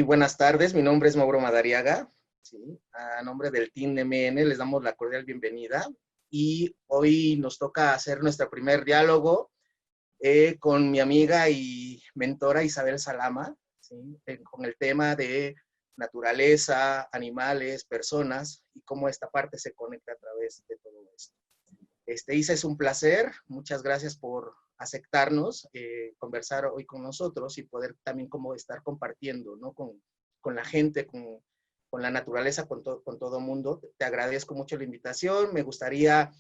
buenas tardes, mi nombre es Mauro Madariaga, ¿sí? A nombre del Team MN les damos la cordial bienvenida y hoy nos toca hacer nuestro primer diálogo con mi amiga y mentora Isabel Salama, ¿sí? Con el tema de naturaleza, animales, personas y cómo esta parte se conecta a través de todo esto. Isa, es un placer, muchas gracias por aceptarnos, conversar hoy con nosotros y poder también como estar compartiendo, ¿no? con la gente, con la naturaleza, con todo el mundo. Te agradezco mucho la invitación, me gustaría,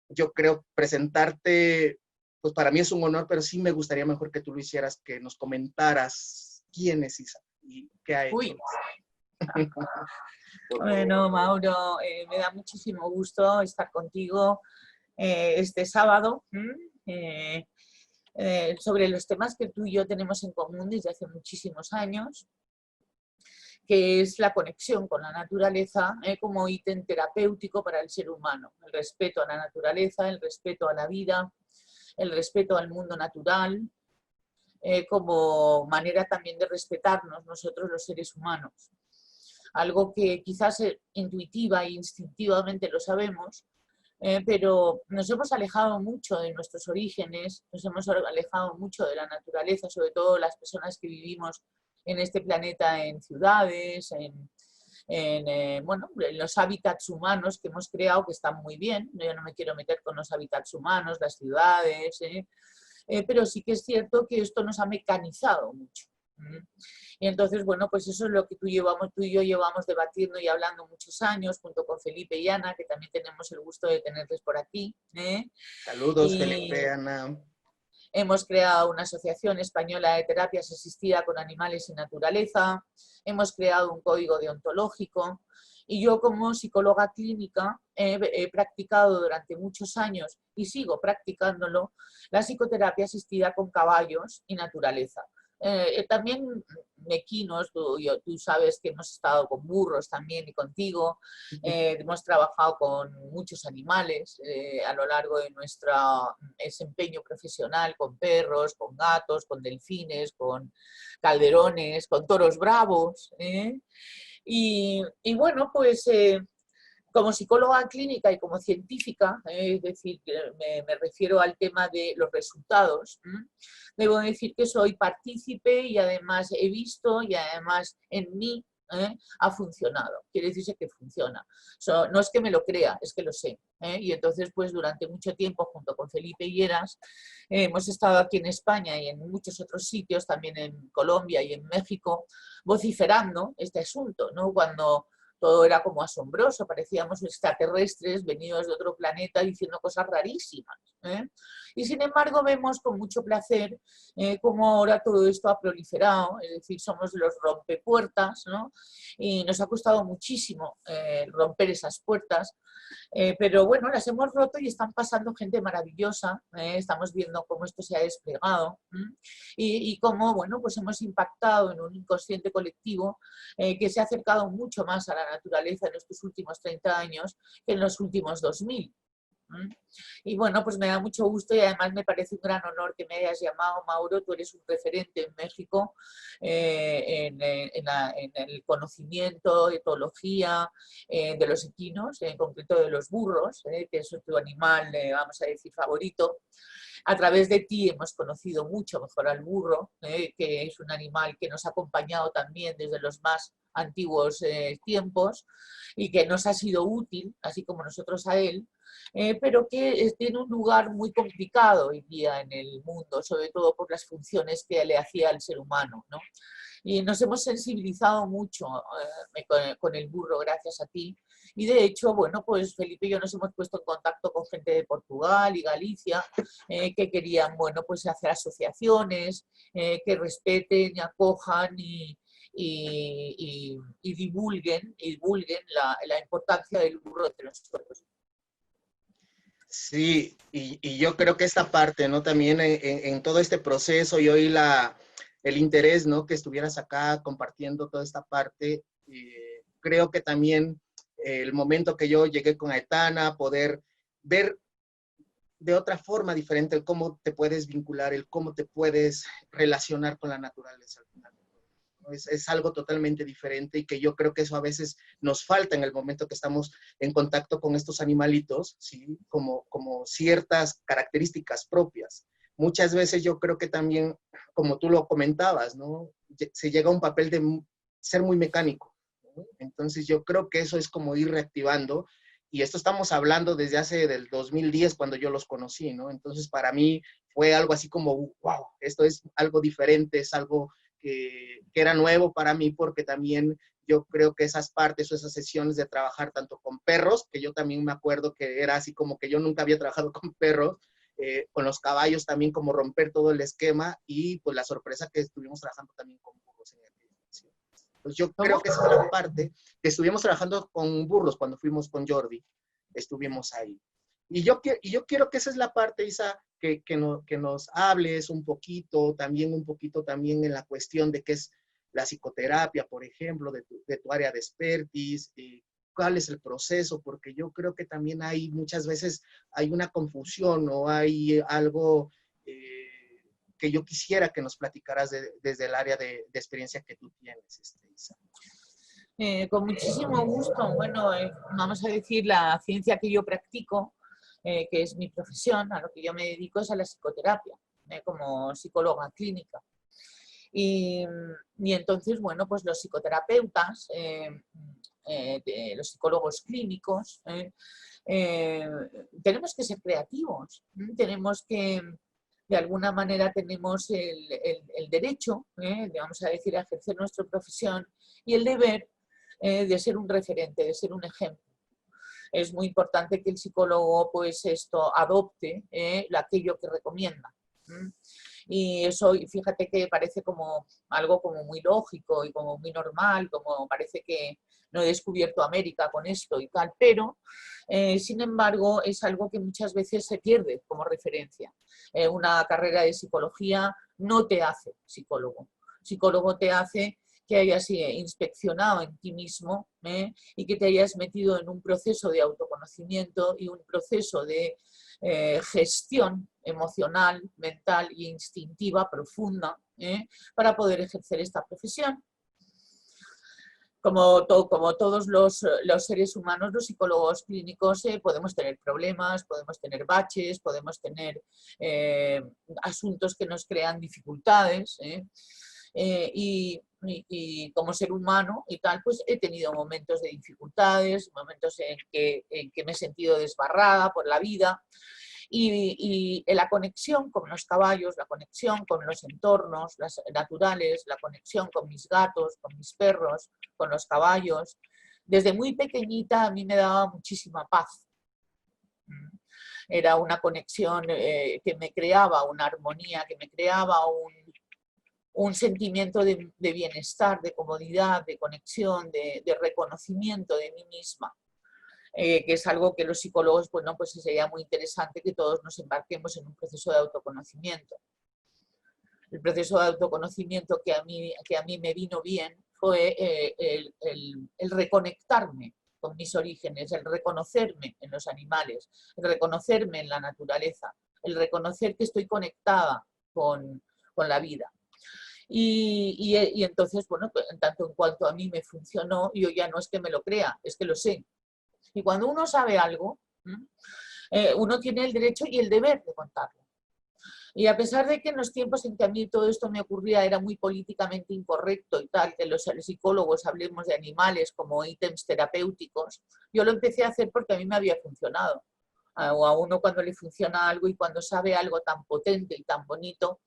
yo creo, presentarte, pues para mí es un honor, pero sí me gustaría mejor que tú lo hicieras, que nos comentaras quién es Isa y qué ha hecho. Uy. Bueno, Mauro, me da muchísimo gusto estar contigo este sábado sobre los temas que tú y yo tenemos en común desde hace muchísimos años, que es la conexión con la naturaleza como ítem terapéutico para el ser humano. El respeto a la naturaleza, el respeto a la vida, el respeto al mundo natural, como manera también de respetarnos nosotros los seres humanos. Algo que quizás intuitiva e instintivamente lo sabemos, pero nos hemos alejado mucho de nuestros orígenes, nos hemos alejado mucho de la naturaleza, sobre todo las personas que vivimos en este planeta en ciudades, en los hábitats humanos que hemos creado, que están muy bien. Yo no me quiero meter con los hábitats humanos, las ciudades, pero sí que es cierto que esto nos ha mecanizado mucho. Y entonces, bueno, pues eso es lo que tú y yo llevamos debatiendo y hablando muchos años, junto con Felipe y Ana, que también tenemos el gusto de tenerles por aquí. Saludos, Felipe, Ana. Hemos creado una asociación española de terapias asistidas con animales y naturaleza, hemos creado un código deontológico, y yo como psicóloga clínica he practicado durante muchos años y sigo practicándolo la psicoterapia asistida con caballos y naturaleza. También equinos, tú sabes que hemos estado con burros también y contigo, hemos trabajado con muchos animales a lo largo de nuestro desempeño profesional, con perros, con gatos, con delfines, con calderones, con toros bravos. Y bueno, pues como psicóloga clínica y como científica, es decir, me refiero al tema de los resultados, debo decir que soy partícipe y además he visto y además en mí ha funcionado. Quiere decirse que funciona. No es que me lo crea, es que lo sé. Y entonces, pues durante mucho tiempo, junto con Felipe Higueras, hemos estado aquí en España y en muchos otros sitios, también en Colombia y en México, vociferando este asunto, ¿no? Cuando todo era como asombroso, parecíamos extraterrestres venidos de otro planeta diciendo cosas rarísimas. Y sin embargo vemos con mucho placer cómo ahora todo esto ha proliferado, es decir, somos los rompepuertas, ¿no? Y nos ha costado muchísimo romper esas puertas, pero bueno, las hemos roto y están pasando gente maravillosa, estamos viendo cómo esto se ha desplegado y cómo, bueno, pues hemos impactado en un inconsciente colectivo que se ha acercado mucho más a la naturaleza en estos últimos 30 años que en los últimos 2000. Y bueno, pues me da mucho gusto y además me parece un gran honor que me hayas llamado, Mauro. Tú eres un referente en México en el conocimiento, etología de los equinos, en concreto de los burros, que es tu animal, vamos a decir, favorito. A través de ti hemos conocido mucho mejor al burro, que es un animal que nos ha acompañado también desde los más antiguos tiempos y que nos ha sido útil, así como nosotros a él, pero que tiene un lugar muy complicado hoy día en el mundo, sobre todo por las funciones que le hacía al ser humano, ¿no? Y nos hemos sensibilizado mucho con el burro gracias a ti. Y de hecho, bueno, pues Felipe y yo nos hemos puesto en contacto con gente de Portugal y Galicia que querían, bueno, pues hacer asociaciones que respeten y acojan y divulguen la importancia del burro entre nosotros. Sí, y yo creo que esta parte, ¿no? También en todo este proceso y hoy el interés, ¿no? Que estuvieras acá compartiendo toda esta parte, creo que también el momento que yo llegué con Aetana, poder ver de otra forma diferente el cómo te puedes vincular, el cómo te puedes relacionar con la naturaleza al final. ¿no? Es algo totalmente diferente y que yo creo que eso a veces nos falta en el momento que estamos en contacto con estos animalitos, ¿sí? Como ciertas características propias. Muchas veces yo creo que también, como tú lo comentabas, ¿no? Se llega a un papel de ser muy mecánico, ¿no? Entonces yo creo que eso es como ir reactivando, y esto estamos hablando desde hace del 2010 cuando yo los conocí, ¿no? Entonces para mí fue algo así como, wow, esto es algo diferente, es algo que era nuevo para mí, porque también yo creo que esas partes o esas sesiones de trabajar tanto con perros, que yo también me acuerdo que era así como que yo nunca había trabajado con perros, con los caballos también, como romper todo el esquema, y pues la sorpresa que estuvimos trabajando también con burros en aquella ocasión. Pues yo creo ¿Cómo? que esa es la parte que estuvimos trabajando con burros cuando fuimos con Jordi, estuvimos ahí. Y yo quiero que esa es la parte, Isa, que nos hables un poquito también en la cuestión de qué es la psicoterapia, por ejemplo, de tu área de expertise, cuál es el proceso, porque yo creo que también hay muchas veces hay una confusión o hay algo que yo quisiera que nos platicaras desde el área de experiencia que tú tienes, Isa. Con muchísimo gusto. Bueno, vamos a decir, la ciencia que yo practico, que es mi profesión, a lo que yo me dedico es a la psicoterapia, como psicóloga clínica. Y entonces, bueno, pues los psicoterapeutas, los psicólogos clínicos, tenemos que ser creativos, tenemos que, de alguna manera, tenemos el derecho, vamos a decir, a ejercer nuestra profesión, y el deber de ser un referente, de ser un ejemplo. Es muy importante que el psicólogo, pues, esto adopte aquello que recomienda. Y eso, fíjate que parece como algo como muy lógico y como muy normal, como parece que no he descubierto América con esto y tal, pero sin embargo es algo que muchas veces se pierde como referencia. Una carrera de psicología no te hace psicólogo. Psicólogo te hace que hayas inspeccionado en ti mismo y que te hayas metido en un proceso de autoconocimiento y un proceso de gestión emocional, mental e instintiva profunda para poder ejercer esta profesión. Como todos los seres humanos, los psicólogos clínicos podemos tener problemas, podemos tener baches, podemos tener asuntos que nos crean dificultades. Y como ser humano y tal, pues he tenido momentos de dificultades, momentos en que me he sentido desbarrada por la vida, y la conexión con los caballos, la conexión con los entornos naturales, la conexión con mis gatos, con mis perros, con los caballos, desde muy pequeñita a mí me daba muchísima paz. Era una conexión que me creaba una armonía, que me creaba un sentimiento de bienestar, de comodidad, de conexión, de reconocimiento de mí misma, que es algo que los psicólogos, bueno, pues sería muy interesante que todos nos embarquemos en un proceso de autoconocimiento. El proceso de autoconocimiento que a mí me vino bien fue el reconectarme con mis orígenes, el reconocerme en los animales, el reconocerme en la naturaleza, el reconocer que estoy conectada con la vida. Y entonces, bueno, tanto en cuanto a mí me funcionó, yo ya no es que me lo crea, es que lo sé. Y cuando uno sabe algo, uno tiene el derecho y el deber de contarlo. Y a pesar de que en los tiempos en que a mí todo esto me ocurría era muy políticamente incorrecto y tal, que los psicólogos hablemos de animales como ítems terapéuticos, yo lo empecé a hacer porque a mí me había funcionado. O a uno cuando le funciona algo y cuando sabe algo tan potente y tan bonito,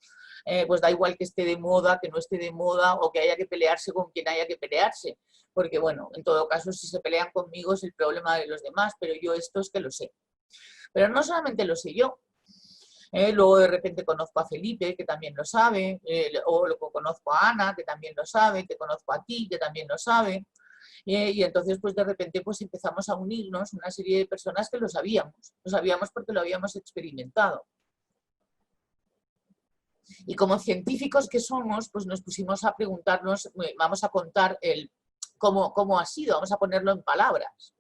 pues da igual que esté de moda, que no esté de moda, o que haya que pelearse con quien haya que pelearse, porque bueno, en todo caso si se pelean conmigo es el problema de los demás, pero yo esto es que lo sé. Pero no solamente lo sé yo, luego de repente conozco a Felipe, que también lo sabe, o luego conozco a Ana, que también lo sabe, que conozco a ti, que también lo sabe, y entonces pues de repente pues empezamos a unirnos una serie de personas que lo sabíamos porque lo habíamos experimentado. Y como científicos que somos, pues nos pusimos a preguntarnos, vamos a contar cómo ha sido, vamos a ponerlo en palabras.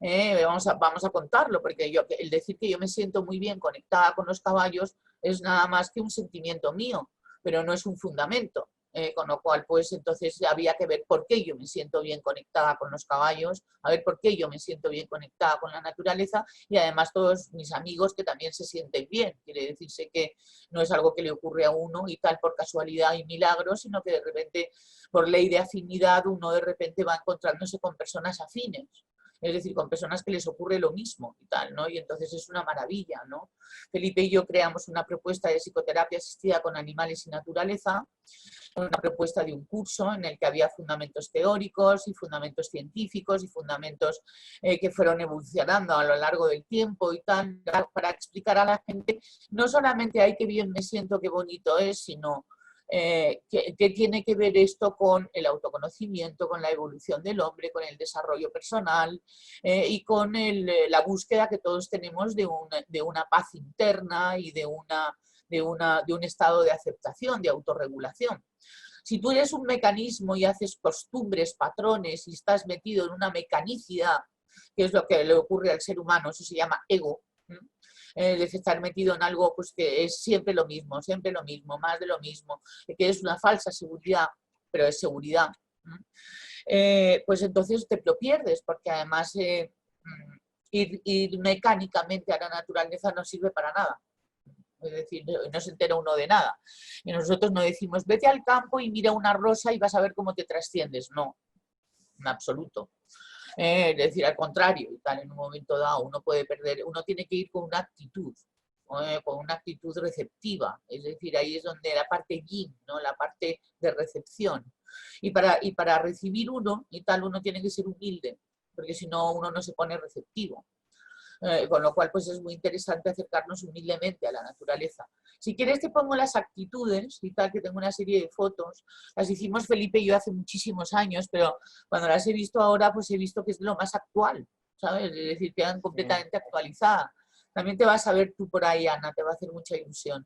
Vamos a contarlo, porque el decir que yo me siento muy bien conectada con los caballos es nada más que un sentimiento mío, pero no es un fundamento. Con lo cual, pues entonces había que ver por qué yo me siento bien conectada con los caballos, a ver por qué yo me siento bien conectada con la naturaleza y además todos mis amigos que también se sienten bien. Quiere decirse que no es algo que le ocurre a uno y tal por casualidad y milagro, sino que de repente, por ley de afinidad, uno de repente va encontrándose con personas afines. Es decir, con personas que les ocurre lo mismo y tal, ¿no? Y entonces es una maravilla, ¿no? Felipe y yo creamos una propuesta de psicoterapia asistida con animales y naturaleza, una propuesta de un curso en el que había fundamentos teóricos y fundamentos científicos y fundamentos que fueron evolucionando a lo largo del tiempo y tal, para explicar a la gente, no solamente hay que bien me siento, qué bonito es, sino que tiene que ver esto con el autoconocimiento, con la evolución del hombre, con el desarrollo personal y con la búsqueda que todos tenemos de una paz interna y de un estado de aceptación, de autorregulación. Si tú eres un mecanismo y haces costumbres, patrones y estás metido en una mecanicidad, que es lo que le ocurre al ser humano, eso se llama ego, de estar metido en algo pues, que es siempre lo mismo, más de lo mismo, que es una falsa seguridad, pero es seguridad, pues entonces te lo pierdes, porque además ir mecánicamente a la naturaleza no sirve para nada. Es decir, no se entera uno de nada. Y nosotros no decimos, vete al campo y mira una rosa y vas a ver cómo te trasciendes. No, en absoluto. Es decir, al contrario, y tal, en un momento dado uno puede perder, uno tiene que ir con una actitud receptiva, es decir, ahí es donde la parte yin, ¿no? La parte de recepción. Y para recibir uno y tal, uno tiene que ser humilde, porque si no, uno no se pone receptivo. Con lo cual, pues es muy interesante acercarnos humildemente a la naturaleza. Si quieres te pongo las actitudes y tal, que tengo una serie de fotos. Las hicimos Felipe y yo hace muchísimos años, pero cuando las he visto ahora, pues he visto que es lo más actual, ¿sabes? Es decir, quedan completamente actualizadas. También te vas a ver tú por ahí, Ana, te va a hacer mucha ilusión.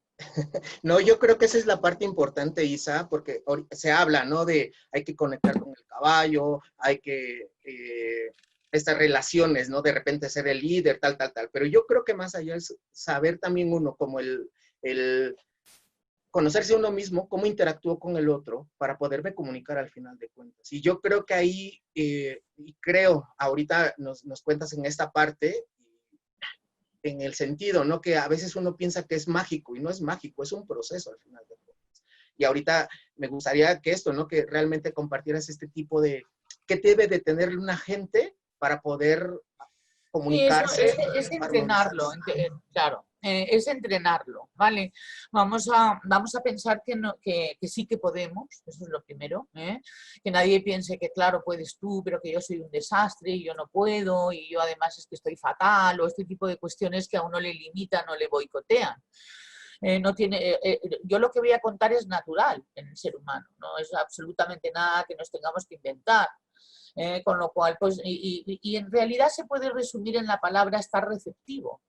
No, yo creo que esa es la parte importante, Isa, porque se habla, ¿no? De hay que conectar con el caballo, hay que estas relaciones, ¿no? De repente ser el líder, tal. Pero yo creo que más allá es saber también uno como el conocerse uno mismo, cómo interactúo con el otro para poderme comunicar al final de cuentas. Y yo creo que ahí, y creo, ahorita nos cuentas en esta parte, en el sentido, ¿no? Que a veces uno piensa que es mágico y no es mágico, es un proceso al final de cuentas. Y ahorita me gustaría que esto, ¿no? Que realmente compartieras este tipo de, ¿qué debe de tener una gente para poder comunicarse? Sí, es entrenarlo, claro, es entrenarlo, ¿vale? Vamos a pensar que sí que podemos, eso es lo primero, que nadie piense que claro, puedes tú, pero que yo soy un desastre y yo no puedo y yo además es que estoy fatal o este tipo de cuestiones que a uno le limitan o le boicotean. Yo lo que voy a contar es natural en el ser humano, no es absolutamente nada que nos tengamos que inventar. Con lo cual, pues, y en realidad se puede resumir en la palabra estar receptivo.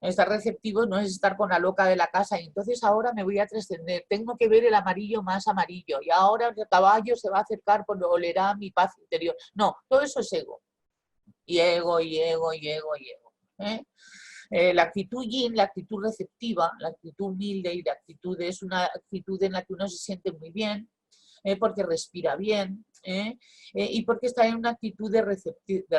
Estar receptivo no es estar con la loca de la casa y entonces ahora me voy a trascender, tengo que ver el amarillo más amarillo y ahora el caballo se va a acercar porque olerá mi paz interior. No, todo eso es ego. Y ego. La actitud yin, la actitud receptiva, la actitud humilde y la actitud es una actitud en la que uno se siente muy bien, porque respira bien y porque está en una actitud de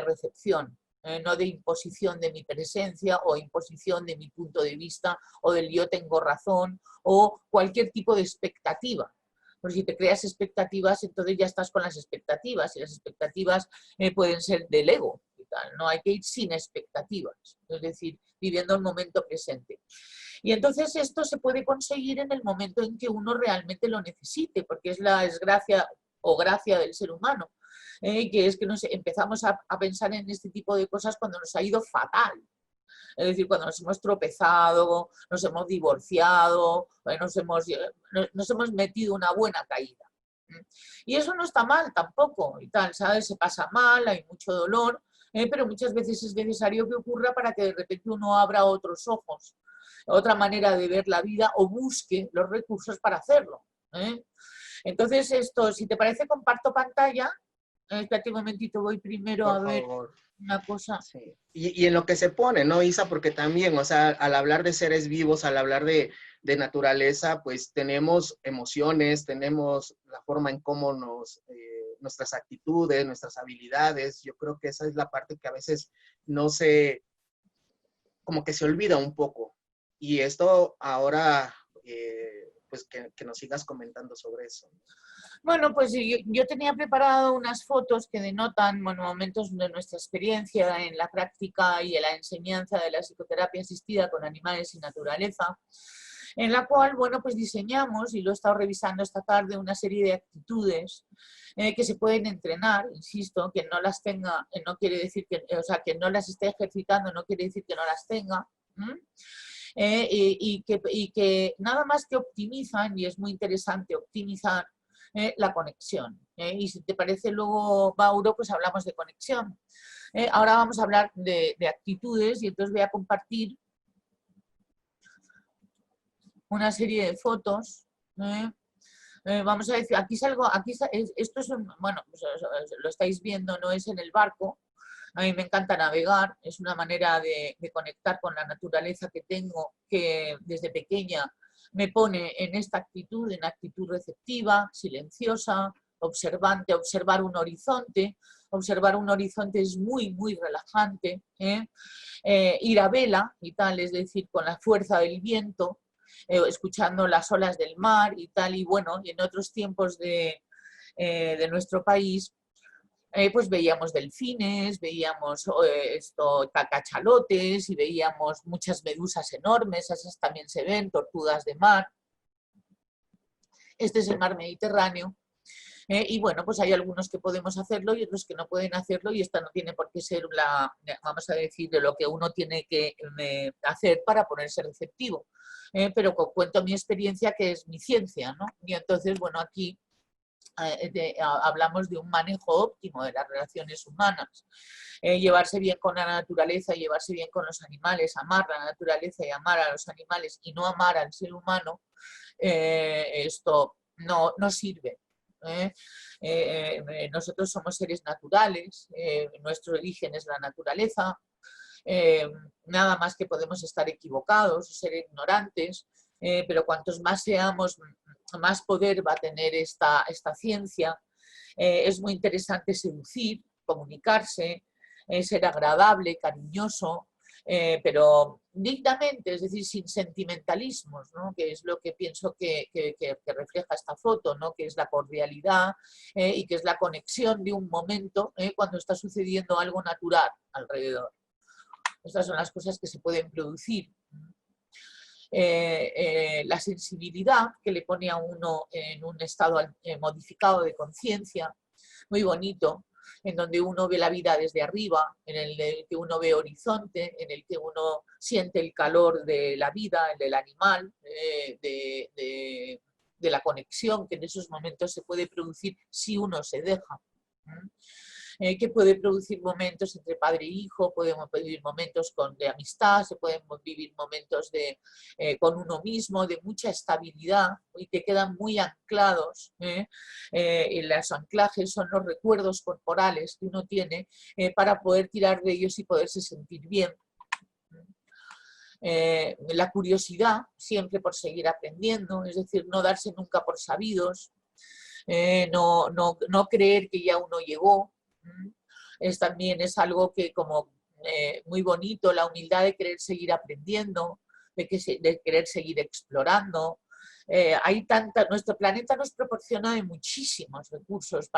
recepción, no de imposición de mi presencia o imposición de mi punto de vista o del yo tengo razón o cualquier tipo de expectativa. Porque si te creas expectativas, entonces ya estás con las expectativas y las expectativas pueden ser del ego. No hay que ir sin expectativas, es decir, viviendo el momento presente. Y entonces esto se puede conseguir en el momento en que uno realmente lo necesite, porque es la desgracia o gracia del ser humano, que es que empezamos a pensar en este tipo de cosas cuando nos ha ido fatal. Es decir, cuando nos hemos tropezado, nos hemos divorciado, nos hemos metido una buena caída. Y eso no está mal tampoco, y tal, ¿sabes? Se pasa mal, hay mucho dolor, pero muchas veces es necesario que ocurra para que de repente uno abra otros ojos, otra manera de ver la vida o busque los recursos para hacerlo. Entonces esto, si te parece, comparto pantalla. Espérate un momentito, voy primero Por a ver favor. una cosa. Sí. Y en lo que se pone, ¿no, Isa? Porque también, o sea, al hablar de seres vivos, al hablar de de naturaleza, pues tenemos emociones, tenemos la forma en cómo nuestras actitudes, nuestras habilidades. Yo creo que esa es la parte que a veces no se, como que se olvida un poco. Y esto ahora, pues que nos sigas comentando sobre eso. Bueno, pues yo tenía preparado unas fotos que denotan, bueno, momentos de nuestra experiencia en la práctica y en la enseñanza de la psicoterapia asistida con animales y naturaleza, en la cual, bueno, pues diseñamos, y lo he estado revisando esta tarde, una serie de actitudes que se pueden entrenar. Insisto, que no las tenga, no quiere decir que, o sea, que no las esté ejercitando, no quiere decir que no las tenga. Y que nada más que optimizan, y es muy interesante optimizar la conexión. Y si te parece luego, Mauro, pues hablamos de conexión. Ahora vamos a hablar de actitudes, y entonces voy a compartir una serie de fotos. Vamos a decir, aquí salgo, esto es bueno, pues lo estáis viendo, no es en el barco. A mí me encanta navegar, es una manera de conectar con la naturaleza que tengo, que desde pequeña me pone en esta actitud, en actitud receptiva, silenciosa, observante, observar un horizonte. Observar un horizonte es muy, muy relajante. Ir a vela y tal, es decir, con la fuerza del viento, escuchando las olas del mar y tal. Y bueno, y en otros tiempos de nuestro país, pues veíamos delfines, veíamos cachalotes y veíamos muchas medusas enormes, esas también se ven, tortugas de mar. Este es el mar Mediterráneo. Y bueno, pues hay algunos que podemos hacerlo y otros que no pueden hacerlo, y esta no tiene por qué ser vamos a decir, de lo que uno tiene que hacer para ponerse receptivo. Pero cuento mi experiencia, que es mi ciencia, ¿no? Y entonces, bueno, aquí hablamos de un manejo óptimo de las relaciones humanas. Llevarse bien con la naturaleza, llevarse bien con los animales, amar la naturaleza y amar a los animales y no amar al ser humano, esto no sirve. Nosotros somos seres naturales, nuestro origen es la naturaleza, nada más que podemos estar equivocados, ser ignorantes, pero cuantos más seamos, más poder va a tener esta ciencia. Es muy interesante seducir, comunicarse, ser agradable, cariñoso, pero dignamente, es decir, sin sentimentalismos, ¿no? Que es lo que pienso que refleja esta foto, ¿no? Que es la cordialidad y que es la conexión de un momento cuando está sucediendo algo natural alrededor. Estas son las cosas que se pueden producir. La sensibilidad que le pone a uno en un estado modificado de conciencia, muy bonito, en donde uno ve la vida desde arriba, en el que uno ve horizonte, en el que uno siente el calor de la vida, el del animal, de la conexión que en esos momentos se puede producir si uno se deja. Que puede producir momentos entre padre e hijo, podemos vivir momentos de amistad, se pueden vivir momentos con uno mismo, de mucha estabilidad, y que quedan muy anclados. Y los anclajes son los recuerdos corporales que uno tiene para poder tirar de ellos y poderse sentir bien. La curiosidad, siempre por seguir aprendiendo, es decir, no darse nunca por sabidos, no creer que ya uno llegó. También es algo que como muy bonito, la humildad de querer seguir aprendiendo, de querer seguir explorando. Nuestro planeta nos proporciona de muchísimos recursos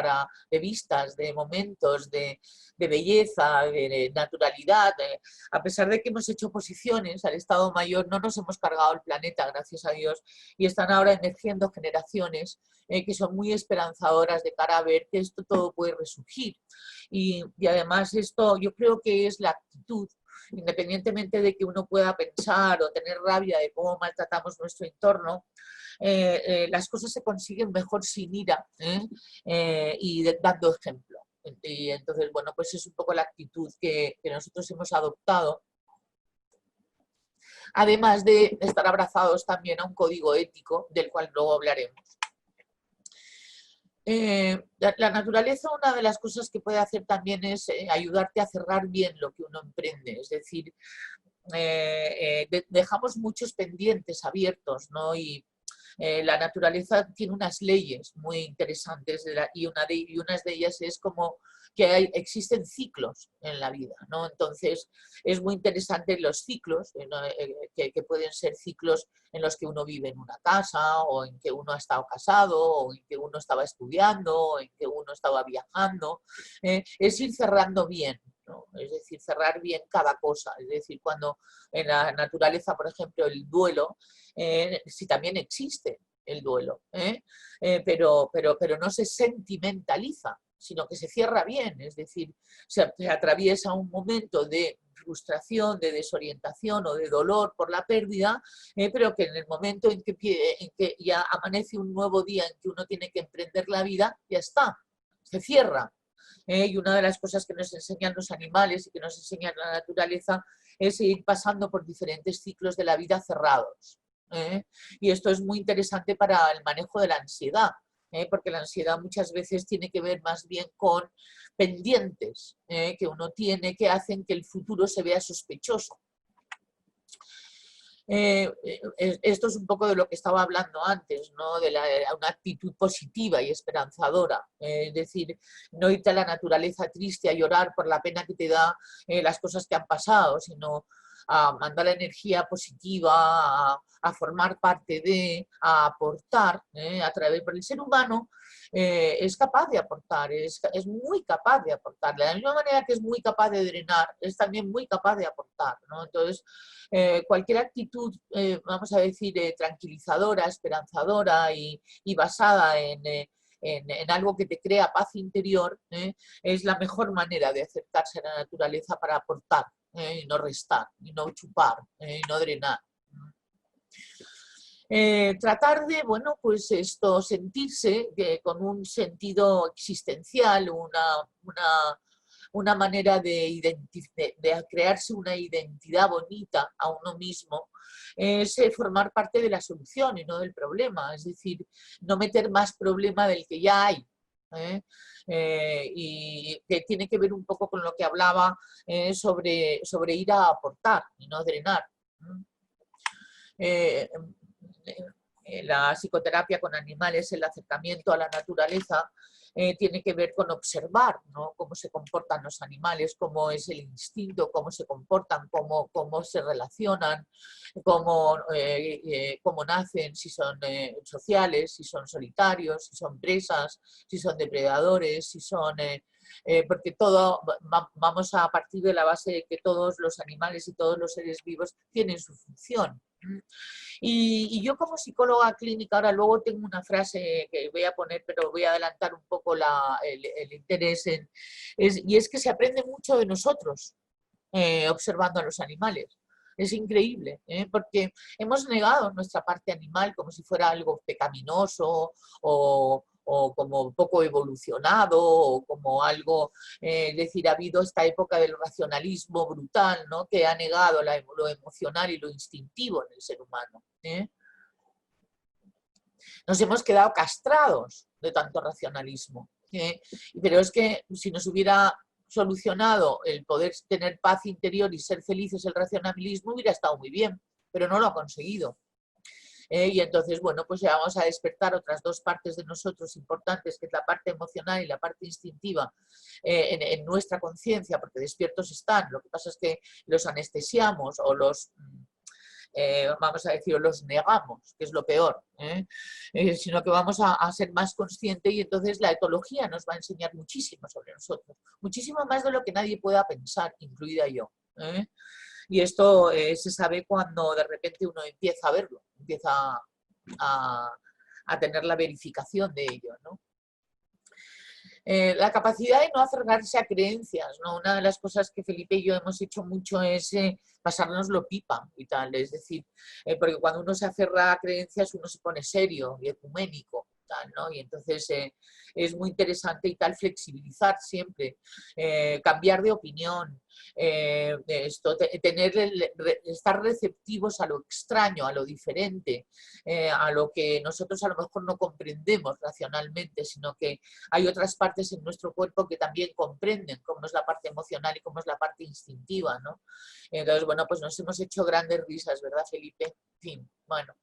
de vistas, de momentos, de belleza, de naturalidad. A pesar de que hemos hecho oposiciones al Estado Mayor, no nos hemos cargado el planeta, gracias a Dios, y están ahora emergiendo generaciones que son muy esperanzadoras de cara a ver que esto todo puede resurgir. Y además esto yo creo que es la actitud, independientemente de que uno pueda pensar o tener rabia de cómo maltratamos nuestro entorno, las cosas se consiguen mejor sin ira y dando ejemplo. Y entonces, bueno, pues es un poco la actitud que nosotros hemos adoptado, además de estar abrazados también a un código ético del cual luego hablaremos. La naturaleza, una de las cosas que puede hacer también es ayudarte a cerrar bien lo que uno emprende, es decir, dejamos muchos pendientes abiertos, ¿no? Y la naturaleza tiene unas leyes muy interesantes y unas de ellas es como que existen ciclos en la vida, ¿no? Entonces es muy interesante los ciclos, ¿no? Que pueden ser ciclos en los que uno vive en una casa, o en que uno ha estado casado, o en que uno estaba estudiando, o en que uno estaba viajando. Es ir cerrando bien, ¿no? Es decir, cerrar bien cada cosa. Es decir, cuando en la naturaleza, por ejemplo, el duelo, sí también existe el duelo, pero no se sentimentaliza, sino que se cierra bien, es decir, se atraviesa un momento de frustración, de desorientación o de dolor por la pérdida, pero que en el momento en que ya amanece un nuevo día en que uno tiene que emprender la vida, ya está, se cierra. Y una de las cosas que nos enseñan los animales y que nos enseña la naturaleza es ir pasando por diferentes ciclos de la vida cerrados. Y esto es muy interesante para el manejo de la ansiedad, porque la ansiedad muchas veces tiene que ver más bien con pendientes que uno tiene que hacen que el futuro se vea sospechoso. Esto es un poco de lo que estaba hablando antes, ¿no? De una actitud positiva y esperanzadora, es decir, no irte a la naturaleza triste a llorar por la pena que te da las cosas que han pasado, sino a mandar la energía positiva, a formar parte de, a aportar, a través del ser humano. Es capaz de aportar, es muy capaz de aportar. De la misma manera que es muy capaz de drenar, es también muy capaz de aportar, ¿no? Entonces, cualquier actitud, vamos a decir, tranquilizadora, esperanzadora y basada en algo que te crea paz interior, es la mejor manera de acercarse a la naturaleza para aportar, y no restar, y no chupar, y no drenar. Tratar de, bueno, pues esto, sentirse con un sentido existencial, una manera de crearse una identidad bonita a uno mismo, es formar parte de la solución y no del problema, es decir, no meter más problema del que ya hay. Y que tiene que ver un poco con lo que hablaba sobre ir a aportar y no drenar. La psicoterapia con animales, el acercamiento a la naturaleza, tiene que ver con observar, ¿no? Cómo se comportan los animales, cómo es el instinto, cómo se comportan, cómo se relacionan, cómo nacen, si son sociales, si son solitarios, si son presas, si son depredadores, si son... porque vamos a partir de la base de que todos los animales y todos los seres vivos tienen su función. Y yo como psicóloga clínica, ahora luego tengo una frase que voy a poner, pero voy a adelantar un poco el interés, y es que se aprende mucho de nosotros observando a los animales. Es increíble, porque hemos negado nuestra parte animal como si fuera algo pecaminoso o como poco evolucionado o como algo, es decir, ha habido esta época del racionalismo brutal, ¿no? Que ha negado lo emocional y lo instintivo en el ser humano. Nos hemos quedado castrados de tanto racionalismo. Pero es que si nos hubiera solucionado el poder tener paz interior y ser felices el racionalismo, hubiera estado muy bien, pero no lo ha conseguido. Y entonces, bueno, pues ya vamos a despertar otras dos partes de nosotros importantes, que es la parte emocional y la parte instintiva, en nuestra conciencia, porque despiertos están. Lo que pasa es que los anestesiamos o los... vamos a decir, los negamos, que es lo peor, sino que vamos a ser más conscientes, y entonces la etología nos va a enseñar muchísimo sobre nosotros, muchísimo más de lo que nadie pueda pensar, incluida yo. Y esto se sabe cuando de repente uno empieza a verlo, empieza a tener la verificación de ello, ¿no? La capacidad de no aferrarse a creencias, ¿no? Una de las cosas que Felipe y yo hemos hecho mucho es pasárnoslo pipa y tal, es decir, porque cuando uno se aferra a creencias uno se pone serio y ecuménico. tal, ¿no? Y entonces es muy interesante y tal flexibilizar siempre, cambiar de opinión, estar receptivos a lo extraño, a lo diferente, a lo que nosotros a lo mejor no comprendemos racionalmente, sino que hay otras partes en nuestro cuerpo que también comprenden, como es la parte emocional y como es la parte instintiva, ¿no? Entonces, bueno, pues nos hemos hecho grandes risas, ¿verdad, Felipe? En fin, bueno,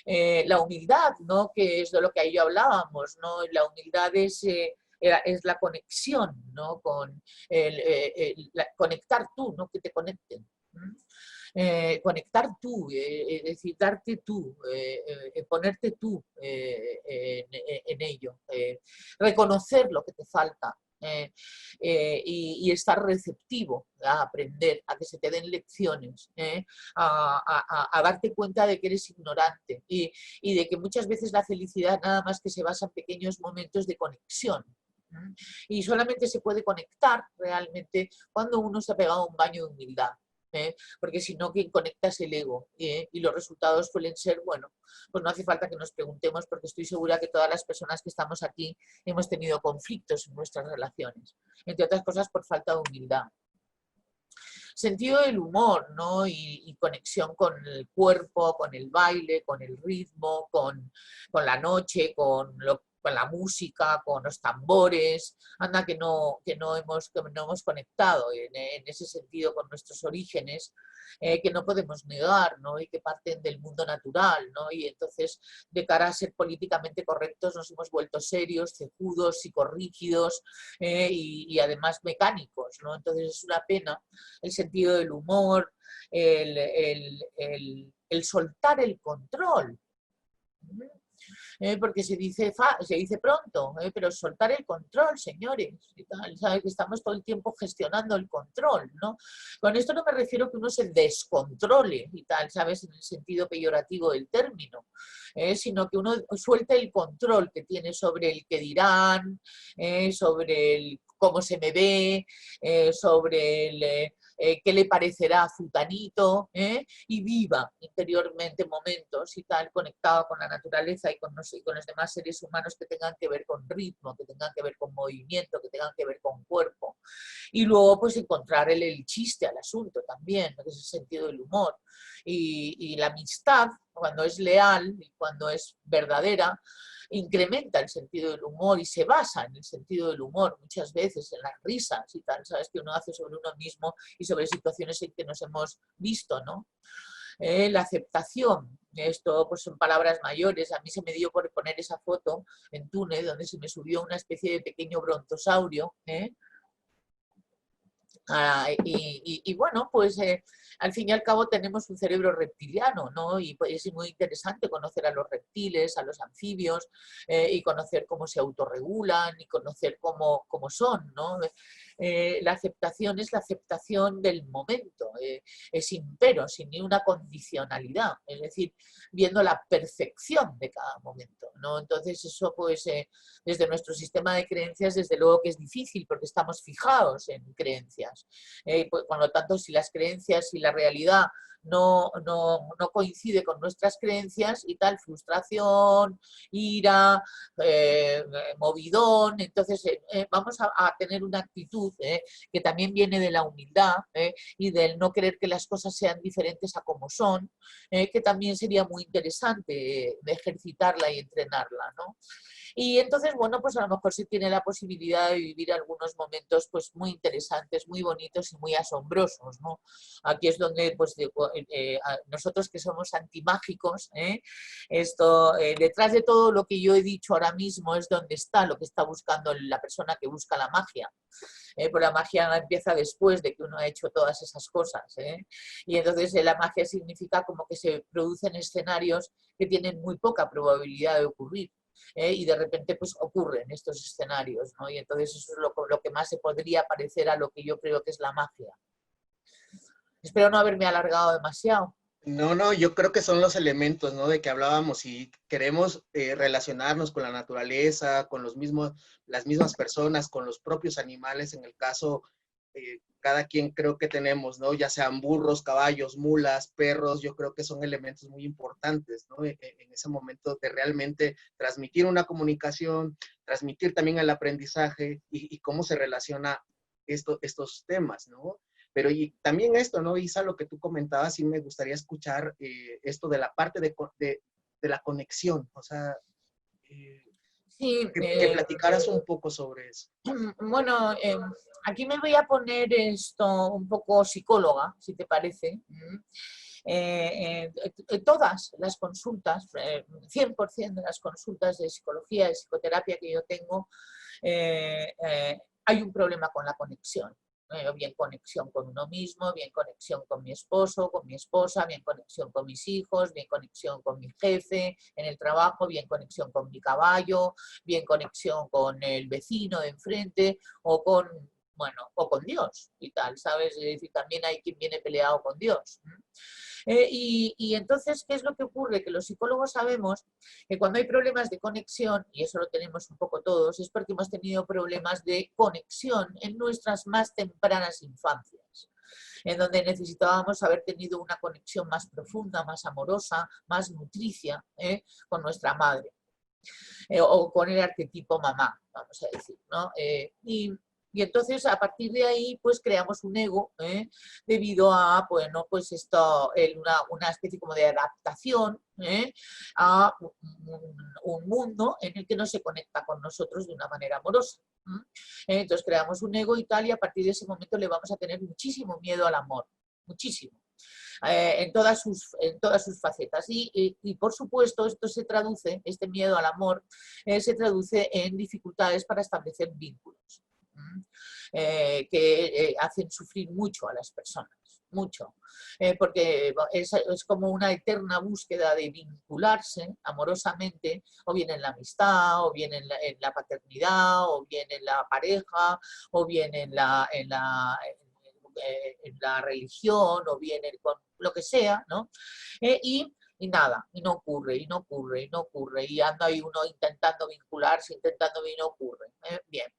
la humildad, ¿no? Que es de lo que ahí hablábamos, ¿no? La humildad es la conexión, ¿no? Con conectar tú, no que te conecten. Conectar tú, es decir, darte tú, ponerte tú en ello, reconocer lo que te falta. Y estar receptivo a aprender, a que se te den lecciones, a darte cuenta de que eres ignorante y de que muchas veces la felicidad nada más que se basa en pequeños momentos de conexión. Y solamente se puede conectar realmente cuando uno se ha pegado un baño de humildad. Porque si no, quien conecta es el ego, y los resultados suelen ser, bueno, pues no hace falta que nos preguntemos porque estoy segura que todas las personas que estamos aquí hemos tenido conflictos en nuestras relaciones, entre otras cosas por falta de humildad. Sentido del humor, ¿no? Y conexión con el cuerpo, con el baile, con el ritmo, con la noche, con la música, con los tambores. Anda que no hemos conectado en ese sentido con nuestros orígenes, que no podemos negar, ¿no? Y que parten del mundo natural, ¿no? Y entonces, de cara a ser políticamente correctos, nos hemos vuelto serios, cejudos, psicorrígidos, y además mecánicos, ¿no? Entonces es una pena el sentido del humor, el soltar el control. Porque se dice pronto, pero soltar el control, señores, y tal, ¿sabes? Que estamos todo el tiempo gestionando el control, ¿no? Con esto no me refiero a que uno se descontrole y tal, ¿sabes? En el sentido peyorativo del término, sino que uno suelte el control que tiene sobre el que dirán, sobre cómo se me ve, sobre el qué le parecerá a futanito, y viva interiormente momentos y tal, conectado con la naturaleza y con los demás seres humanos que tengan que ver con ritmo, que tengan que ver con movimiento, que tengan que ver con cuerpo. Y luego pues encontrar el chiste al asunto también, ¿no? Que es el sentido del humor. Y la amistad, cuando es leal y cuando es verdadera, incrementa el sentido del humor y se basa en el sentido del humor muchas veces, en las risas y tal, ¿sabes? Que uno hace sobre uno mismo y sobre situaciones en que nos hemos visto, ¿no? La aceptación, esto pues son palabras mayores. A mí se me dio por poner esa foto en Túnez, donde se me subió una especie de pequeño brontosaurio, y bueno, pues al fin y al cabo tenemos un cerebro reptiliano, ¿no? Y pues, es muy interesante conocer a los reptiles, a los anfibios, y conocer cómo se autorregulan y conocer cómo son, ¿no? La aceptación es la aceptación del momento, sin pero, sin ni una condicionalidad, es decir, viendo la perfección de cada momento, ¿no? Entonces eso pues desde nuestro sistema de creencias desde luego que es difícil porque estamos fijados en creencias. Pues, por lo tanto, si las creencias y la realidad no coincide con nuestras creencias y tal, frustración, ira, movidón, entonces vamos a tener una actitud que también viene de la humildad, y del no querer que las cosas sean diferentes a como son, que también sería muy interesante de ejercitarla y entrenarla, ¿no? Y entonces, bueno, pues a lo mejor se tiene la posibilidad de vivir algunos momentos pues muy interesantes, muy bonitos y muy asombrosos, ¿no? Aquí es donde pues nosotros que somos antimágicos, detrás de todo lo que yo he dicho ahora mismo es donde está lo que está buscando la persona que busca la magia. Pues la magia empieza después de que uno ha hecho todas esas cosas, y entonces la magia significa como que se producen escenarios que tienen muy poca probabilidad de ocurrir. Y de repente pues ocurren estos escenarios, ¿no? Y entonces eso es lo que más se podría parecer a lo que yo creo que es la magia. Espero no haberme alargado demasiado. No, yo creo que son los elementos, ¿no? De que hablábamos y queremos relacionarnos con la naturaleza, con las mismas personas, con los propios animales, en el caso cada quien creo que tenemos, ¿no? Ya sean burros, caballos, mulas, perros, yo creo que son elementos muy importantes, ¿no? En ese momento de realmente transmitir una comunicación, transmitir también el aprendizaje y cómo se relaciona estos temas, ¿no? Pero y también esto, ¿no, Isa? Lo que tú comentabas, sí me gustaría escuchar esto de la parte de la conexión, o sea, Sí, que platicaras un poco sobre eso. bueno, aquí me voy a poner esto un poco psicóloga, si te parece. Todas las consultas, 100% de las consultas de psicología y psicoterapia que yo tengo, hay un problema con la conexión. Bien conexión con uno mismo, bien conexión con mi esposo, con mi esposa, bien conexión con mis hijos, bien conexión con mi jefe en el trabajo, bien conexión con mi caballo, bien conexión con el vecino de enfrente o con, bueno, o con Dios y tal, ¿sabes? Es decir, también hay quien viene peleado con Dios. Y entonces, ¿qué es lo que ocurre? Que los psicólogos sabemos que cuando hay problemas de conexión, y eso lo tenemos un poco todos, es porque hemos tenido problemas de conexión en nuestras más tempranas infancias, en donde necesitábamos haber tenido una conexión más profunda, más amorosa, más nutricia con nuestra madre. O con el arquetipo mamá, vamos a decir, ¿no? Y entonces a partir de ahí pues creamos un ego debido a bueno, pues esto, una especie como de adaptación a un mundo en el que no se conecta con nosotros de una manera amorosa. Entonces creamos un ego y tal, y a partir de ese momento le vamos a tener muchísimo miedo al amor, muchísimo. En todas sus facetas. Y por supuesto, esto se traduce, este miedo al amor, se traduce en dificultades para establecer vínculos, que hacen sufrir mucho a las personas, mucho, porque es como una eterna búsqueda de vincularse amorosamente, o bien en la amistad, o bien en la paternidad, o bien en la pareja, o bien en la religión, o bien con lo que sea, ¿no? Y nada, y no ocurre, y no ocurre, y no ocurre, y anda ahí uno intentando vincularse, intentando y no ocurre. Bien,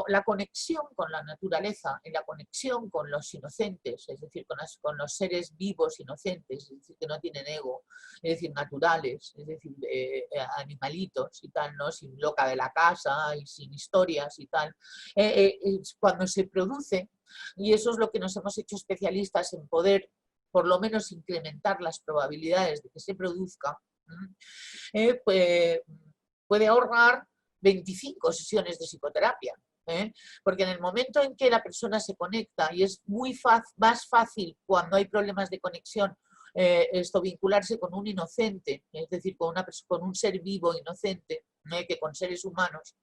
la conexión con la naturaleza, la conexión con los inocentes, es decir, con los seres vivos inocentes, es decir, que no tienen ego, es decir, naturales, es decir, animalitos y tal, ¿no? Sin loca de la casa y sin historias y tal, cuando se produce, y eso es lo que nos hemos hecho especialistas en poder por lo menos incrementar las probabilidades de que se produzca, pues, puede ahorrar 25 sesiones de psicoterapia. Porque en el momento en que la persona se conecta, y es más fácil cuando hay problemas de conexión, vincularse con un inocente, es decir, con un ser vivo inocente, que con seres humanos,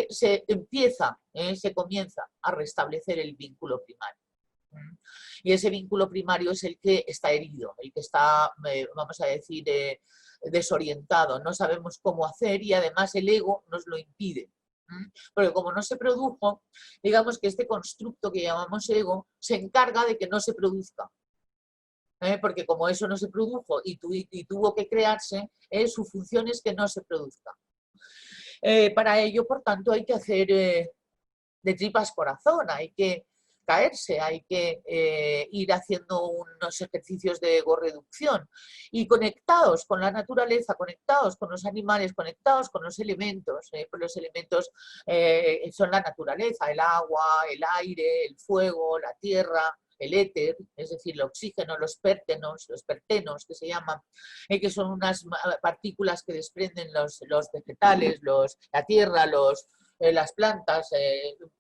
se comienza a restablecer el vínculo primario. Y ese vínculo primario es el que está herido, el que está, vamos a decir, desorientado. No sabemos cómo hacer y además el ego nos lo impide. Porque como no se produjo, digamos que este constructo que llamamos ego se encarga de que no se produzca. Porque como eso no se produjo y tuvo que crearse, su función es que no se produzca. Para ello, por tanto, hay que hacer de tripas corazón, hay que caerse, hay que ir haciendo unos ejercicios de ego-reducción y conectados con la naturaleza, conectados con los animales, conectados con los elementos, pues los elementos son la naturaleza, el agua, el aire, el fuego, la tierra, el éter, es decir, el oxígeno, los pertenos que se llaman, que son unas partículas que desprenden los vegetales, la tierra, las plantas,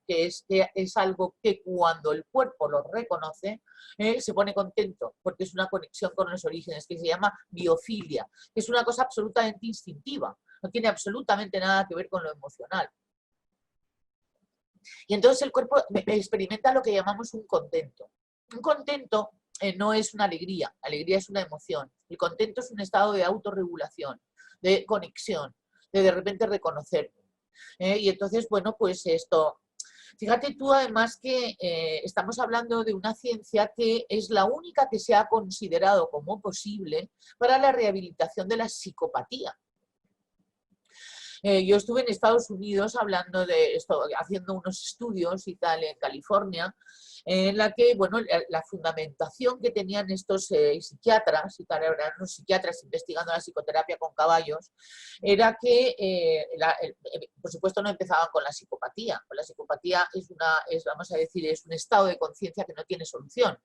que es algo que cuando el cuerpo lo reconoce, se pone contento, porque es una conexión con los orígenes, que se llama biofilia, que es una cosa absolutamente instintiva, no tiene absolutamente nada que ver con lo emocional. Y entonces el cuerpo experimenta lo que llamamos un contento. Un contento no es una alegría, la alegría es una emoción. El contento es un estado de autorregulación, de conexión, de repente reconocer. Y entonces, bueno, pues esto, fíjate tú además que estamos hablando de una ciencia que es la única que se ha considerado como posible para la rehabilitación de la psicopatía. Yo estuve en Estados Unidos hablando de esto, haciendo unos estudios y tal en California, en la que, bueno, la fundamentación que tenían estos psiquiatras, y tal, eran unos psiquiatras investigando la psicoterapia con caballos, era que, por supuesto, no empezaban con la psicopatía. La psicopatía vamos a decir, es un estado de conciencia que no tiene solución.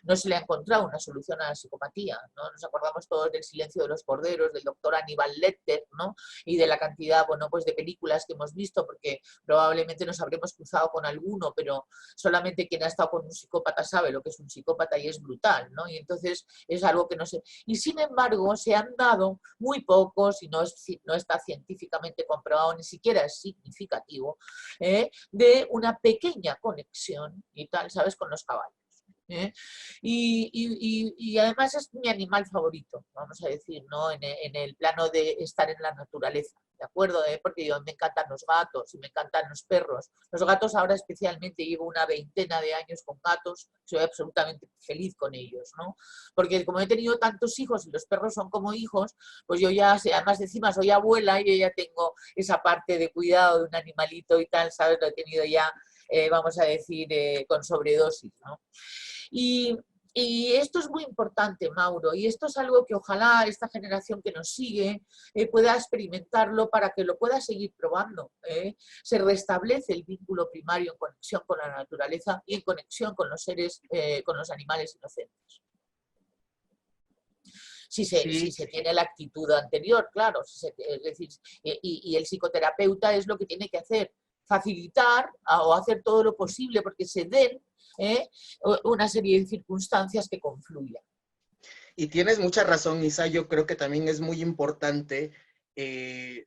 No se le ha encontrado una solución a la psicopatía, ¿no? Nos acordamos todos del Silencio de los corderos, del doctor Aníbal Lecter, ¿no? Y de la cantidad, bueno, pues de películas que hemos visto, porque probablemente nos habremos cruzado con alguno, pero solamente quien ha estado con un psicópata sabe lo que es un psicópata y es brutal, ¿no? Y entonces es algo que no sé. Y sin embargo, se han dado muy pocos, y no está científicamente comprobado, ni siquiera es significativo, de una pequeña conexión y tal, ¿sabes?, con los caballos. Y además es mi animal favorito, vamos a decir, ¿no? En el plano de estar en la naturaleza, ¿de acuerdo? Porque yo me encantan los gatos y me encantan los perros. Los gatos ahora especialmente, llevo una veintena de años con gatos, soy absolutamente feliz con ellos, ¿no? Porque como he tenido tantos hijos y los perros son como hijos, pues yo ya, además encima soy abuela y yo ya tengo esa parte de cuidado de un animalito y tal, ¿sabes? Lo he tenido ya, vamos a decir, con sobredosis, ¿no? Y esto es muy importante, Mauro, y esto es algo que ojalá esta generación que nos sigue pueda experimentarlo para que lo pueda seguir probando. Se restablece el vínculo primario en conexión con la naturaleza y en conexión con los seres, con los animales inocentes. Si se tiene la actitud anterior, claro. Es decir, y el psicoterapeuta es lo que tiene que hacer, facilitar o hacer todo lo posible porque se den una serie de circunstancias que confluyan. Y tienes mucha razón, Isa. Yo creo que también es muy importante que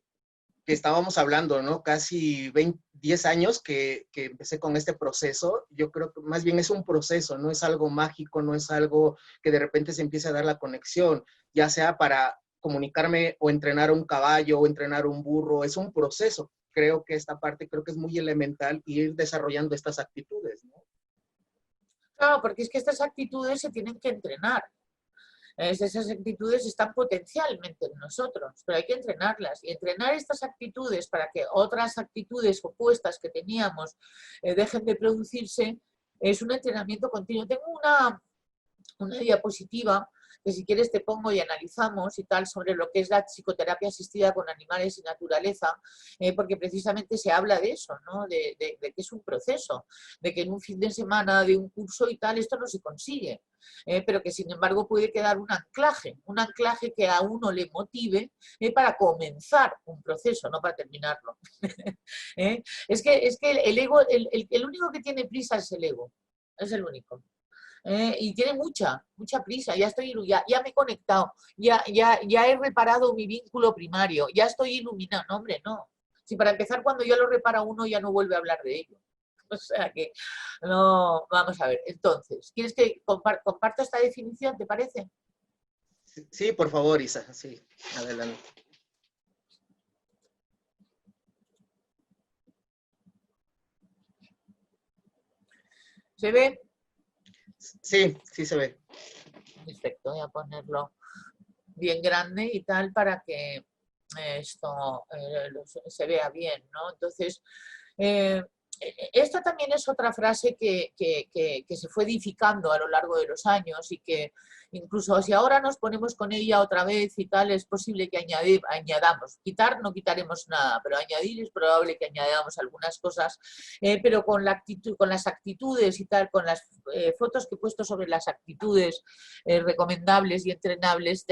estábamos hablando, ¿no? Casi 10 años que empecé con este proceso. Yo creo que más bien es un proceso, no es algo mágico, no es algo que de repente se empiece a dar la conexión, ya sea para comunicarme o entrenar un caballo o entrenar un burro, es un proceso. Creo que esta parte creo que es muy elemental ir desarrollando estas actitudes, ¿no? Claro, porque es que estas actitudes se tienen que entrenar. Esas actitudes están potencialmente en nosotros, pero hay que entrenarlas. Y entrenar estas actitudes para que otras actitudes opuestas que teníamos dejen de producirse es un entrenamiento continuo. Tengo una diapositiva que si quieres te pongo y analizamos y tal sobre lo que es la psicoterapia asistida con animales y naturaleza, porque precisamente se habla de eso, ¿no? De que es un proceso, de que en un fin de semana de un curso y tal esto no se consigue, pero que sin embargo puede quedar un anclaje que a uno le motive para comenzar un proceso, no para terminarlo. Es que el ego, el único que tiene prisa es el ego, es el único. Y tiene mucha prisa, ya me he conectado, ya he reparado mi vínculo primario, ya estoy iluminado. No, hombre, no. Si para empezar, cuando ya lo repara uno, ya no vuelve a hablar de ello. O sea que, no, vamos a ver. Entonces, ¿quieres que comparto esta definición, te parece? Sí, por favor, Isa, sí, adelante. ¿Se ve? Sí, sí se ve. Perfecto, voy a ponerlo bien grande y tal para que esto se vea bien, ¿no? Entonces, esta también es otra frase que se fue edificando a lo largo de los años y que incluso si ahora nos ponemos con ella otra vez y tal, es posible que añadamos. Quitar no quitaremos nada, pero añadir es probable que añadamos algunas cosas, pero con la actitud, con las actitudes y tal, con las fotos que he puesto sobre las actitudes recomendables y entrenables,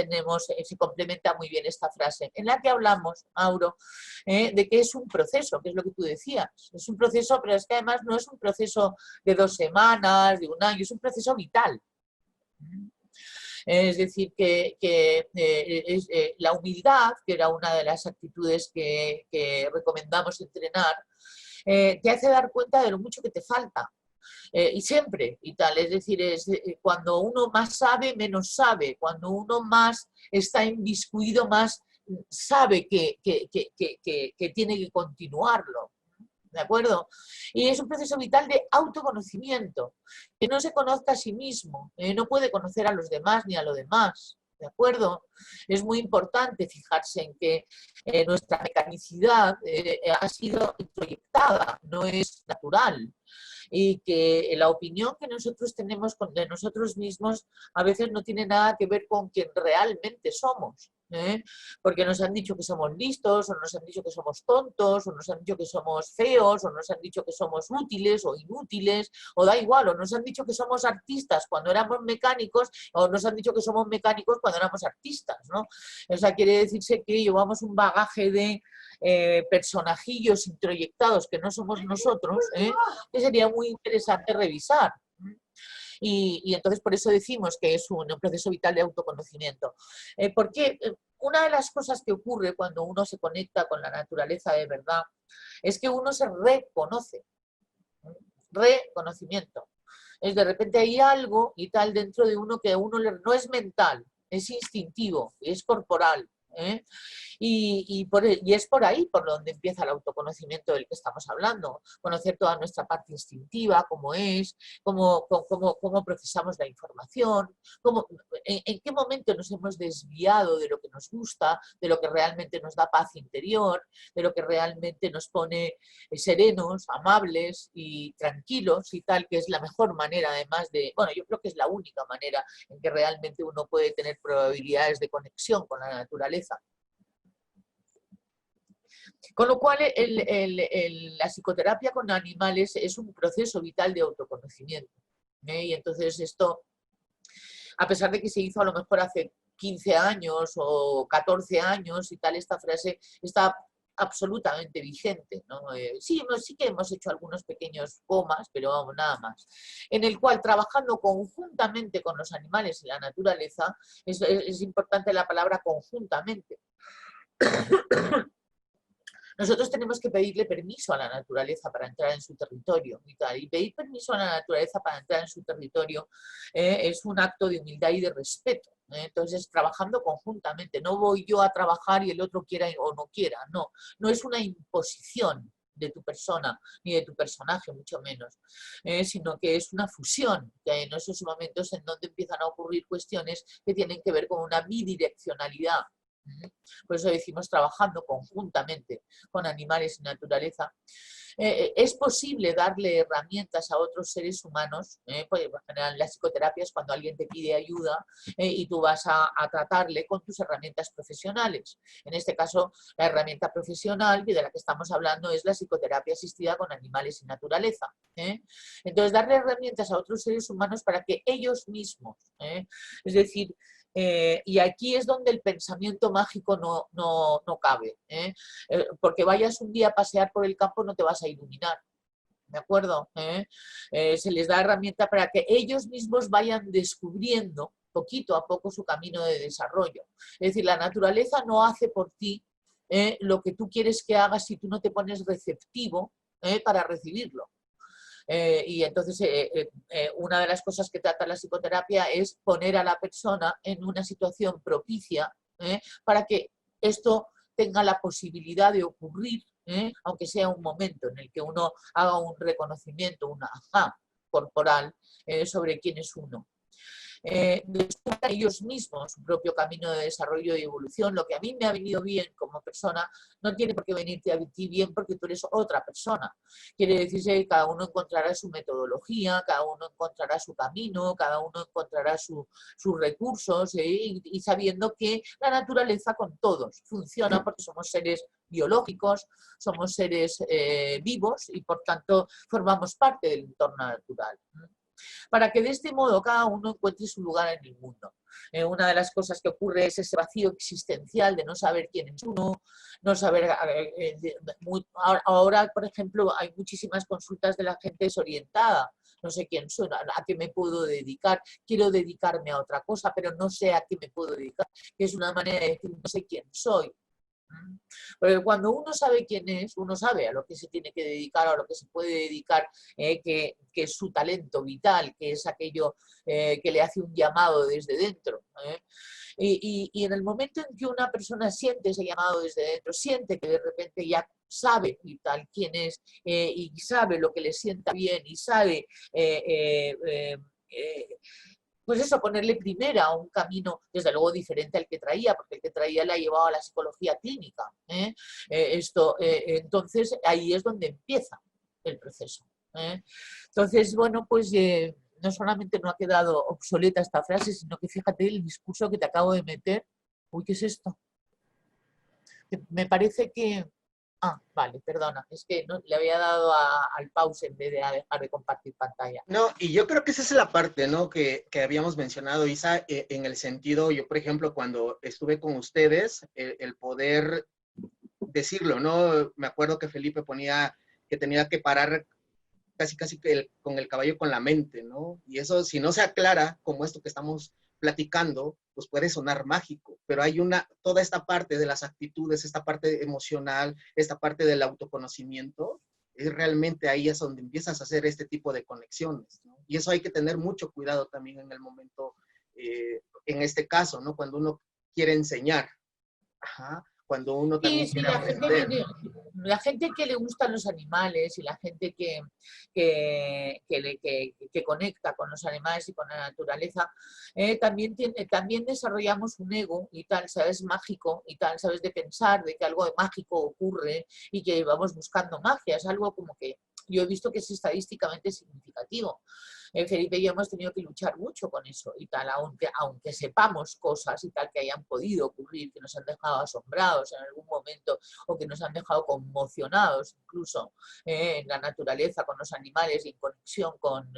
se complementa muy bien esta frase, en la que hablamos, Mauro, de que es un proceso, que es lo que tú decías. Es un proceso, pero es que además no es un proceso de 2 semanas, de un año, es un proceso vital. Es decir, la humildad, que era una de las actitudes que recomendamos entrenar, te hace dar cuenta de lo mucho que te falta. Y siempre y tal, es decir, cuando uno más sabe, menos sabe, cuando uno más está inmiscuido, más sabe que tiene que continuarlo, ¿de acuerdo? Y es un proceso vital de autoconocimiento, que no se conozca a sí mismo, no puede conocer a los demás ni a lo demás. ¿de acuerdo? Es muy importante fijarse en que nuestra mecanicidad ha sido introyectada, no es natural. Y que la opinión que nosotros tenemos de nosotros mismos a veces no tiene nada que ver con quien realmente somos. Porque nos han dicho que somos listos, o nos han dicho que somos tontos, o nos han dicho que somos feos, o nos han dicho que somos útiles o inútiles, o da igual, o nos han dicho que somos artistas cuando éramos mecánicos, o nos han dicho que somos mecánicos cuando éramos artistas, ¿no? O sea, quiere decirse que llevamos un bagaje de personajillos introyectados que no somos nosotros, que sería muy interesante revisar. Y entonces por eso decimos que es un proceso vital de autoconocimiento. Porque una de las cosas que ocurre cuando uno se conecta con la naturaleza de verdad es que uno se reconoce. Reconocimiento. Es de repente hay algo y tal dentro de uno que a uno no es mental, es instintivo, es corporal. Y es por ahí por donde empieza el autoconocimiento del que estamos hablando, conocer toda nuestra parte instintiva, cómo es, cómo procesamos la información, en qué momento nos hemos desviado de lo que nos gusta, de lo que realmente nos da paz interior, de lo que realmente nos pone serenos, amables y tranquilos y tal, que es la mejor manera además de, bueno, yo creo que es la única manera en que realmente uno puede tener probabilidades de conexión con la naturaleza. Con lo cual, la psicoterapia con animales es un proceso vital de autoconocimiento. Y entonces esto, a pesar de que se hizo a lo mejor hace 15 años o 14 años y tal, esta frase está absolutamente vigente, ¿no? Sí que hemos hecho algunos pequeños comas, pero vamos, nada más. En el cual, trabajando conjuntamente con los animales y la naturaleza, es importante la palabra conjuntamente. Nosotros tenemos que pedirle permiso a la naturaleza para entrar en su territorio y tal. Y pedir permiso a la naturaleza para entrar en su territorio es un acto de humildad y de respeto. Entonces, trabajando conjuntamente. No voy yo a trabajar y el otro quiera o no quiera. No, no es una imposición de tu persona, ni de tu personaje, mucho menos, sino que es una fusión, que hay en esos momentos en donde empiezan a ocurrir cuestiones que tienen que ver con una bidireccionalidad. Por eso decimos trabajando conjuntamente con animales y naturaleza. Es posible darle herramientas a otros seres humanos, pues en general en las psicoterapias cuando alguien te pide ayuda y tú vas a tratarle con tus herramientas profesionales. En este caso, la herramienta profesional de la que estamos hablando es la psicoterapia asistida con animales y naturaleza. Entonces, darle herramientas a otros seres humanos para que ellos mismos, es decir, y aquí es donde el pensamiento mágico no cabe, porque vayas un día a pasear por el campo no te vas a iluminar, ¿de acuerdo? Se les da herramienta para que ellos mismos vayan descubriendo poquito a poco su camino de desarrollo. Es decir, la naturaleza no hace por ti lo que tú quieres que haga si tú no te pones receptivo para recibirlo. Y entonces una de las cosas que trata la psicoterapia es poner a la persona en una situación propicia para que esto tenga la posibilidad de ocurrir, aunque sea un momento en el que uno haga un reconocimiento, una ajá corporal sobre quién es uno. Descubran ellos mismos su propio camino de desarrollo y evolución. Lo que a mí me ha venido bien como persona no tiene por qué venirte a ti bien porque tú eres otra persona. Quiere decirse que cada uno encontrará su metodología, cada uno encontrará su camino, cada uno encontrará sus recursos y sabiendo que la naturaleza con todos funciona porque somos seres biológicos, somos seres vivos y por tanto formamos parte del entorno natural. Para que de este modo cada uno encuentre su lugar en el mundo. Una de las cosas que ocurre es ese vacío existencial de no saber quién es uno, no saber... Ahora, por ejemplo, hay muchísimas consultas de la gente desorientada. No sé quién soy, a qué me puedo dedicar, quiero dedicarme a otra cosa, pero no sé a qué me puedo dedicar, que es una manera de decir no sé quién soy. Porque cuando uno sabe quién es, uno sabe a lo que se tiene que dedicar, a lo que se puede dedicar, que es su talento vital, que es aquello que le hace un llamado desde dentro. Y en el momento en que una persona siente ese llamado desde dentro, siente que de repente ya sabe y tal quién es y sabe lo que le sienta bien y sabe pues eso, ponerle primera a un camino, desde luego diferente al que traía, porque el que traía la llevaba a la psicología clínica. Entonces, ahí es donde empieza el proceso. Entonces, bueno, pues no solamente no ha quedado obsoleta esta frase, sino que fíjate el discurso que te acabo de meter. Uy, ¿qué es esto? Me parece que... Ah, vale, perdona, es que no, le había dado al pause en vez de a dejar de compartir pantalla. No, y yo creo que esa es la parte, ¿no? Que habíamos mencionado, Isa, en el sentido, yo, por ejemplo, cuando estuve con ustedes, el poder decirlo, ¿no? Me acuerdo que Felipe ponía que tenía que parar casi, casi que con el caballo con la mente, ¿no? Y eso, si no se aclara, como esto que estamos platicando, pues puede sonar mágico, pero hay toda esta parte de las actitudes, esta parte emocional, esta parte del autoconocimiento, es realmente ahí es donde empiezas a hacer este tipo de conexiones, ¿no? Y eso hay que tener mucho cuidado también en el momento, en este caso, ¿no? Cuando uno quiere enseñar, ajá, cuando uno Sí, también sí, quiere aprender. la gente que le gustan los animales y la gente que conecta con los animales y con la naturaleza, también desarrollamos un ego y tal, ¿sabes? Mágico y tal, ¿sabes? De pensar de que algo de mágico ocurre y que vamos buscando magia. Es algo como que yo he visto que es estadísticamente significativo. Felipe y yo hemos tenido que luchar mucho con eso y tal, aunque sepamos cosas y tal que hayan podido ocurrir, que nos han dejado asombrados en algún momento o que nos han dejado conmocionados incluso en la naturaleza, con los animales y en conexión con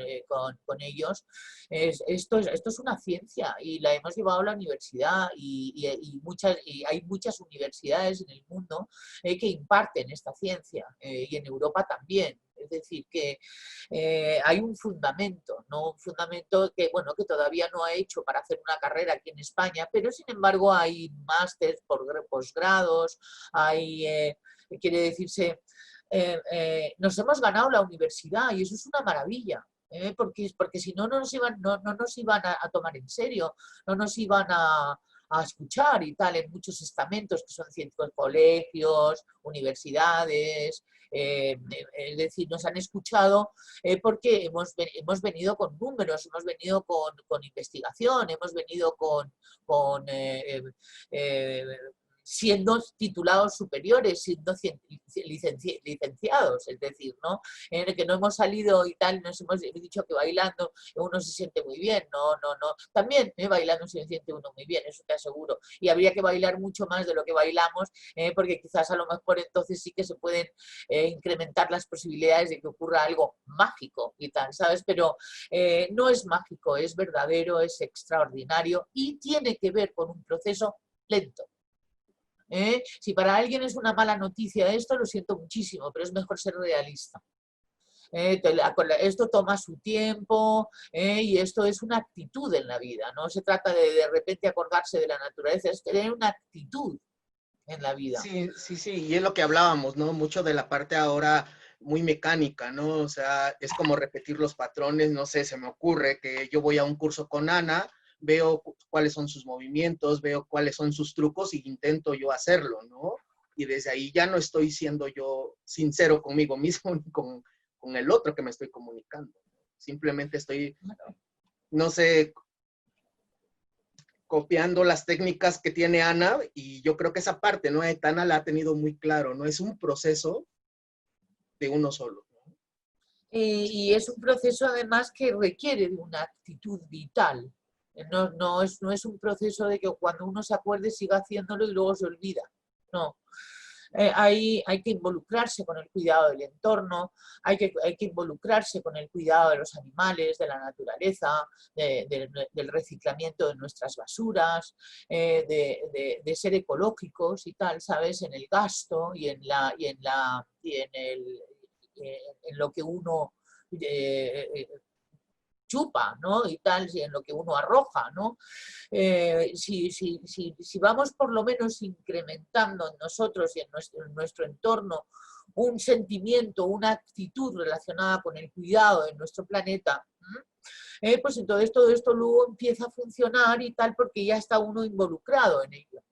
ellos. Esto es una ciencia y la hemos llevado a la universidad y hay muchas universidades en el mundo que imparten esta ciencia y en Europa también. Es decir, que hay un fundamento, ¿no? Un fundamento que, bueno, que todavía no ha hecho para hacer una carrera aquí en España, pero sin embargo hay másteres, posgrados, quiere decirse, nos hemos ganado la universidad y eso es una maravilla. Porque si no, no nos iban a tomar en serio, no nos iban a escuchar y tal en muchos estamentos que son científicos, colegios, universidades, es decir, nos han escuchado porque hemos venido con números, hemos venido con investigación, hemos venido con siendo titulados superiores, siendo licenciados, es decir, ¿no? En el que no hemos salido y tal, nos hemos dicho que bailando uno se siente muy bien, no. También bailando se siente uno muy bien, eso te aseguro. Y habría que bailar mucho más de lo que bailamos, porque quizás a lo mejor entonces sí que se pueden incrementar las posibilidades de que ocurra algo mágico y tal, ¿sabes? Pero no es mágico, es verdadero, es extraordinario y tiene que ver con un proceso lento. Si para alguien es una mala noticia esto, lo siento muchísimo, pero es mejor ser realista. Esto toma su tiempo y esto es una actitud en la vida. No se trata de repente acordarse de la naturaleza, es tener una actitud en la vida. Sí, sí, sí, y es lo que hablábamos, ¿no? Mucho de la parte ahora muy mecánica, ¿no? O sea, es como repetir los patrones, no sé, se me ocurre que yo voy a un curso con Ana, veo cuáles son sus movimientos, veo cuáles son sus trucos y intento yo hacerlo, ¿no? Y desde ahí ya no estoy siendo yo sincero conmigo mismo ni con el otro que me estoy comunicando. Simplemente estoy, no sé, copiando las técnicas que tiene Ana y yo creo que esa parte, ¿no? Ana la ha tenido muy claro, ¿no? Es un proceso de uno solo. Y es un proceso además que requiere de una actitud vital. No es un proceso de que cuando uno se acuerde siga haciéndolo y luego se olvida. No. Hay que involucrarse con el cuidado del entorno, hay que involucrarse con el cuidado de los animales, de la naturaleza, del reciclamiento de nuestras basuras, de ser ecológicos y tal, ¿sabes? En el gasto en lo que uno chupa, ¿no? Y tal, y en lo que uno arroja, ¿no? Si vamos por lo menos incrementando en nosotros y en nuestro entorno un sentimiento, una actitud relacionada con el cuidado de nuestro planeta, pues entonces todo esto luego empieza a funcionar y tal porque ya está uno involucrado en ello.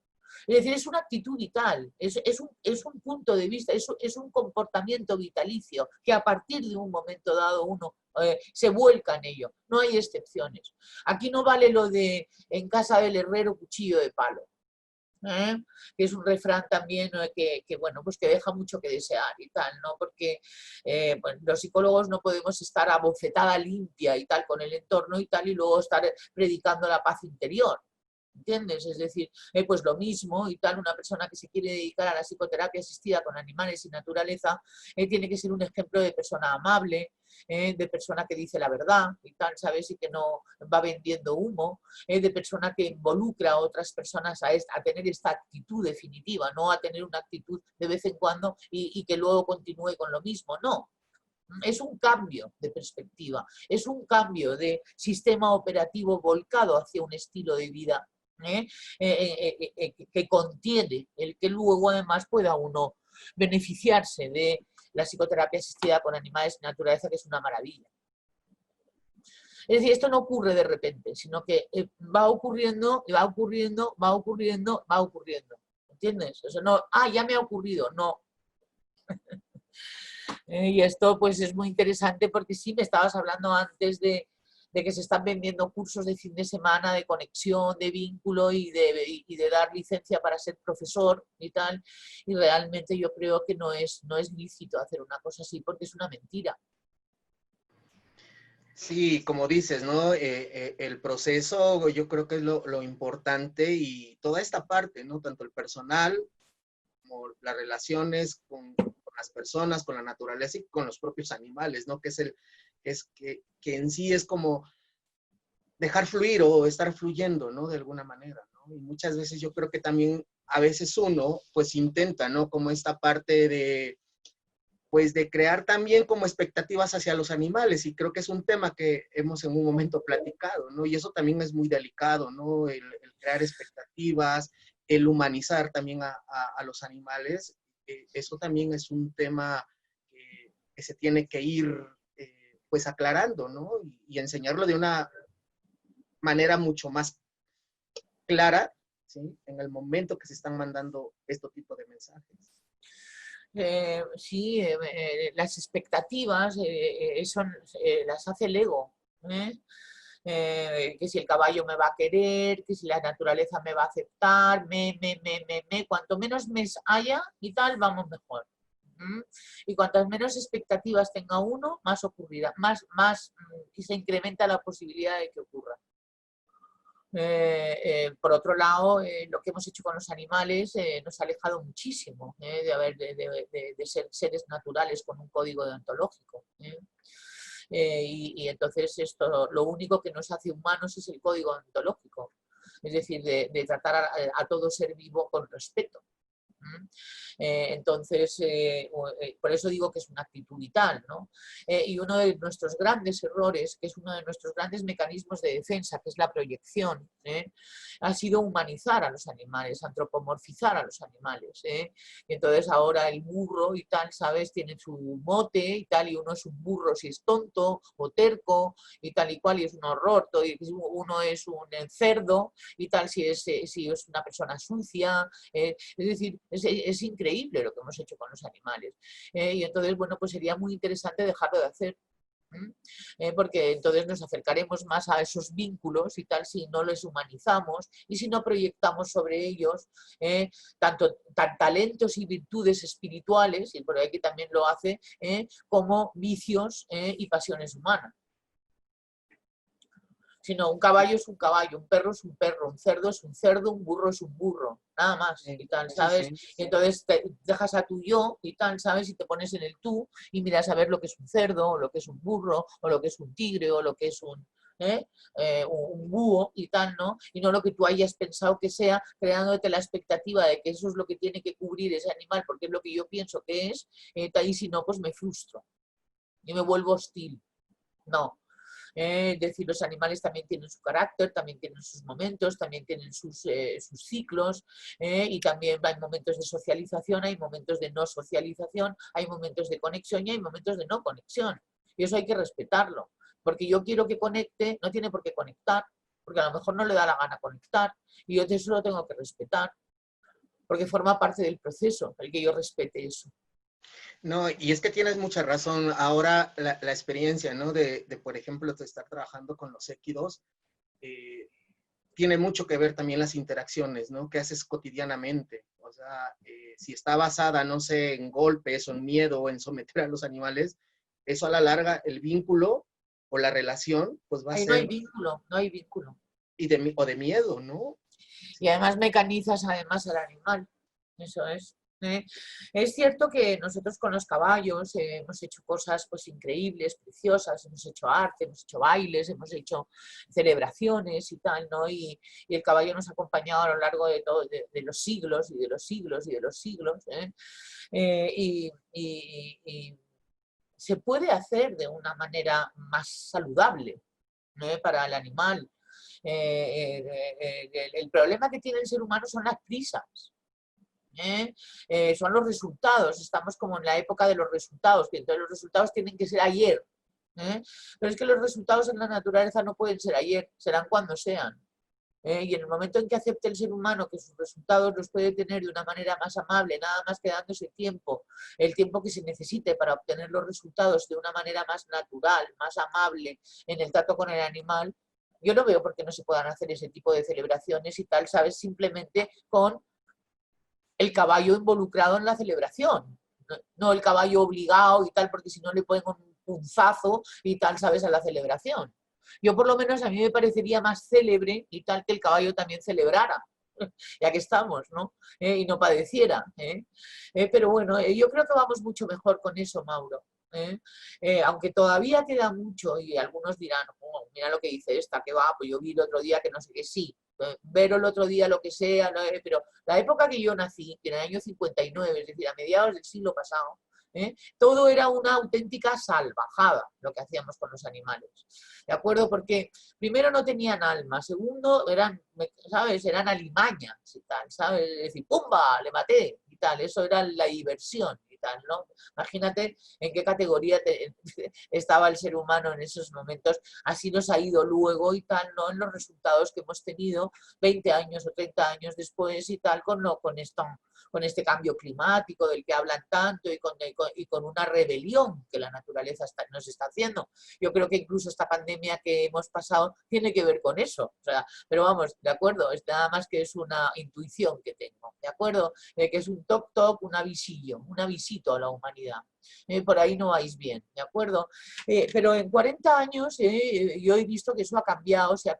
Es decir, es una actitud vital, es un punto de vista, es un comportamiento vitalicio que a partir de un momento dado uno se vuelca en ello, no hay excepciones. Aquí no vale lo de en casa del herrero cuchillo de palo. Que es un refrán también bueno, pues que deja mucho que desear y tal, ¿no? Porque bueno, los psicólogos no podemos estar a bofetada limpia y tal con el entorno y tal y luego estar predicando la paz interior. ¿Entiendes? Es decir, pues lo mismo y tal, una persona que se quiere dedicar a la psicoterapia asistida con animales y naturaleza tiene que ser un ejemplo de persona amable, de persona que dice la verdad y tal, ¿sabes? Y que no va vendiendo humo, de persona que involucra a otras personas a tener esta actitud definitiva, no a tener una actitud de vez en cuando y que luego continúe con lo mismo, no. Es un cambio de perspectiva, es un cambio de sistema operativo volcado hacia un estilo de vida que contiene el que luego además pueda uno beneficiarse de la psicoterapia asistida con animales y naturaleza, que es una maravilla. Es decir, esto no ocurre de repente, sino que va ocurriendo, va ocurriendo, va ocurriendo, va ocurriendo. ¿Entiendes? Eso no, ya me ha ocurrido, no. Y esto pues es muy interesante porque sí, me estabas hablando antes de que se están vendiendo cursos de fin de semana de conexión, de vínculo y de dar licencia para ser profesor y tal, y realmente yo creo que no es lícito hacer una cosa así porque es una mentira. Sí, como dices, ¿no? El proceso yo creo que es lo importante y toda esta parte, ¿no? Tanto el personal como las relaciones con las personas, con la naturaleza y con los propios animales, ¿no? Que en sí es como dejar fluir o estar fluyendo, ¿no? De alguna manera, ¿no? Y muchas veces yo creo que también a veces uno pues intenta, ¿no? Como esta parte de pues de crear también como expectativas hacia los animales y creo que es un tema que hemos en un momento platicado, ¿no? Y eso también es muy delicado, ¿no? El crear expectativas, el humanizar también a los animales, eso también es un tema que se tiene que ir pues aclarando, ¿no? Y enseñarlo de una manera mucho más clara, ¿sí? En el momento que se están mandando este tipo de mensajes. Sí, las expectativas las hace el ego. Que si el caballo me va a querer, que si la naturaleza me va a aceptar, cuanto menos mes haya y tal, vamos mejor. Y cuantas menos expectativas tenga uno, más ocurrirá, más y se incrementa la posibilidad de que ocurra. Por otro lado, lo que hemos hecho con los animales nos ha alejado muchísimo de ser seres naturales con un código deontológico. Y entonces esto, lo único que nos hace humanos es el código deontológico, es decir, de tratar a todo ser vivo con respeto. Entonces, por eso digo que es una actitud vital, ¿no? Y uno de nuestros grandes errores, que es uno de nuestros grandes mecanismos de defensa, que es la proyección, ha sido humanizar a los animales, antropomorfizar a los animales. Y entonces ahora el burro y tal, ¿sabes? Tiene su mote y tal, y uno es un burro si es tonto o terco y tal y cual, y es un horror. Uno es un cerdo y tal si es una persona sucia. Es decir, es increíble lo que hemos hecho con los animales. Y entonces, bueno, pues sería muy interesante dejarlo de hacer. Porque entonces nos acercaremos más a esos vínculos y tal si no les humanizamos y si no proyectamos sobre ellos tanto talentos y virtudes espirituales, y por ahí que también lo hace, como vicios y pasiones humanas. Sino un caballo es un caballo, un perro es un perro, un cerdo es un cerdo, un burro es un burro, nada más y tal, ¿sabes? Sí, sí. Y entonces te dejas a tu yo y tal, ¿sabes? Y te pones en el tú y miras a ver lo que es un cerdo, o lo que es un burro, o lo que es un tigre, o lo que es un búho y tal, ¿no? Y no lo que tú hayas pensado que sea, creándote la expectativa de que eso es lo que tiene que cubrir ese animal, porque es lo que yo pienso que es, y si no, pues me frustro y me vuelvo hostil. No. Es decir, los animales también tienen su carácter, también tienen sus momentos, también tienen sus ciclos y también hay momentos de socialización, hay momentos de no socialización, hay momentos de conexión y hay momentos de no conexión. Y eso hay que respetarlo, porque yo quiero que conecte, no tiene por qué conectar, porque a lo mejor no le da la gana conectar y yo eso lo tengo que respetar, porque forma parte del proceso el que yo respete eso. No, y es que tienes mucha razón. Ahora la experiencia, ¿no? por ejemplo, de estar trabajando con los equidos, eh, tiene mucho que ver también las interacciones, ¿no? Que haces cotidianamente. O sea, si está basada, no sé, en golpes o en miedo o en someter a los animales, eso a la larga, el vínculo o la relación, pues va a Ahí no hay ser, vínculo, no hay vínculo. o de miedo, ¿no? Y Sí. además mecanizas además al animal. Eso es. ¿Eh? Es cierto que nosotros con los caballos hemos hecho cosas pues increíbles, preciosas, hemos hecho arte, hemos hecho bailes, hemos hecho celebraciones y tal, ¿no? Y el caballo nos ha acompañado a lo largo de, todo, de los siglos y de los siglos y de los siglos. Y se puede hacer de una manera más saludable, ¿no? Para el animal. El problema que tiene el ser humano son las prisas. Son los resultados, estamos como en la época de los resultados, que entonces los resultados tienen que ser ayer. Pero es que los resultados en la naturaleza no pueden ser ayer, serán cuando sean. Y en el momento en que acepte el ser humano que sus resultados los puede tener de una manera más amable, nada más que dándose tiempo, el tiempo que se necesite para obtener los resultados de una manera más natural, más amable en el trato con el animal, yo no veo por qué no se puedan hacer ese tipo de celebraciones y tal, ¿sabes? Simplemente con el caballo involucrado en la celebración, no el caballo obligado y tal, porque si no le ponen un punzazo y tal, ¿sabes? A la celebración. Yo por lo menos a mí me parecería más célebre y tal que el caballo también celebrara, ya que estamos, ¿no? Y no padeciera. Pero bueno, yo creo que vamos mucho mejor con eso, Mauro. Aunque todavía queda mucho y algunos dirán, oh, mira lo que dice esta, que va, pues yo vi el otro día que no sé qué, sí, ver el otro día lo que sea, ¿no? Pero la época que yo nací, que en el año 59, es decir, a mediados del siglo pasado, todo era una auténtica salvajada lo que hacíamos con los animales, ¿de acuerdo? Porque primero no tenían alma, segundo eran, ¿sabes? Eran alimañas y tal, ¿sabes? Es decir, ¡pumba! Le maté y tal, eso era la diversión y tal, ¿no? Imagínate en qué categoría estaba el ser humano en esos momentos, así nos ha ido luego y tal, ¿no? En los resultados que hemos tenido 20 años o 30 años después y tal, con este cambio climático del que hablan tanto y con una rebelión que la naturaleza nos está haciendo. Yo creo que incluso esta pandemia que hemos pasado tiene que ver con eso. O sea, pero vamos, de acuerdo, es nada más que es una intuición que tengo, ¿de acuerdo? Que es un toc-toc, un avisillo, un avisito a la humanidad. Por ahí no vais bien, ¿de acuerdo? Pero en 40 años yo he visto que eso ha cambiado, se ha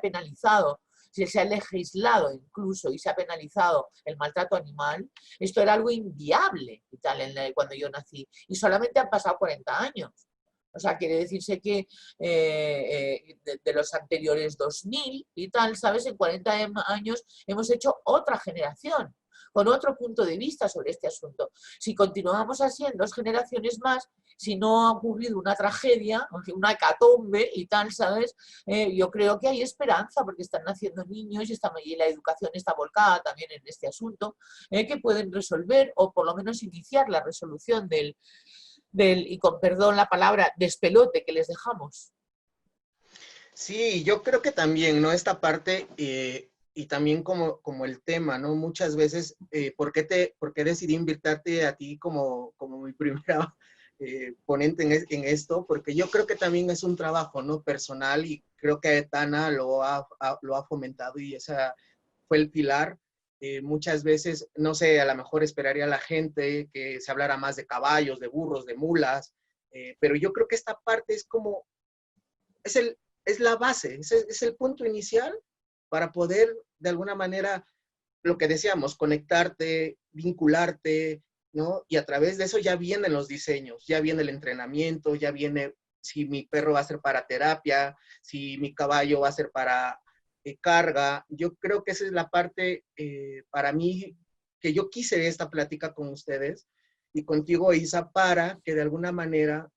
penalizado, se ha legislado incluso y se ha penalizado el maltrato animal. Esto era algo inviable y tal, cuando yo nací. Y solamente han pasado 40 años. O sea, quiere decirse que de los anteriores 2000 y tal, ¿sabes? En 40 años hemos hecho otra generación con otro punto de vista sobre este asunto. Si continuamos así en 2 generaciones más, si no ha ocurrido una tragedia, una hecatombe y tal, ¿sabes? Yo creo que hay esperanza porque están naciendo niños y la educación está volcada también en este asunto, que pueden resolver o por lo menos iniciar la resolución y con perdón la palabra, despelote que les dejamos. Sí, yo creo que también, ¿no? Esta parte y también como el tema, ¿no? Muchas veces, ¿por qué decidí invitarte a ti como mi primera ponente en esto? Porque yo creo que también es un trabajo, ¿no? Personal y creo que Tana lo ha fomentado y esa fue el pilar. Muchas veces, no sé, a lo mejor esperaría a la gente que se hablara más de caballos, de burros, de mulas, pero yo creo que esta parte es como, es el, es la base, es el punto inicial para poder, de alguna manera, lo que decíamos, conectarte, vincularte, ¿no? Y a través de eso ya vienen los diseños, ya viene el entrenamiento, ya viene si mi perro va a ser para terapia, si mi caballo va a ser para carga. Yo creo que esa es la parte para mí que yo quise esta plática con ustedes y contigo, Isa, para que de alguna manera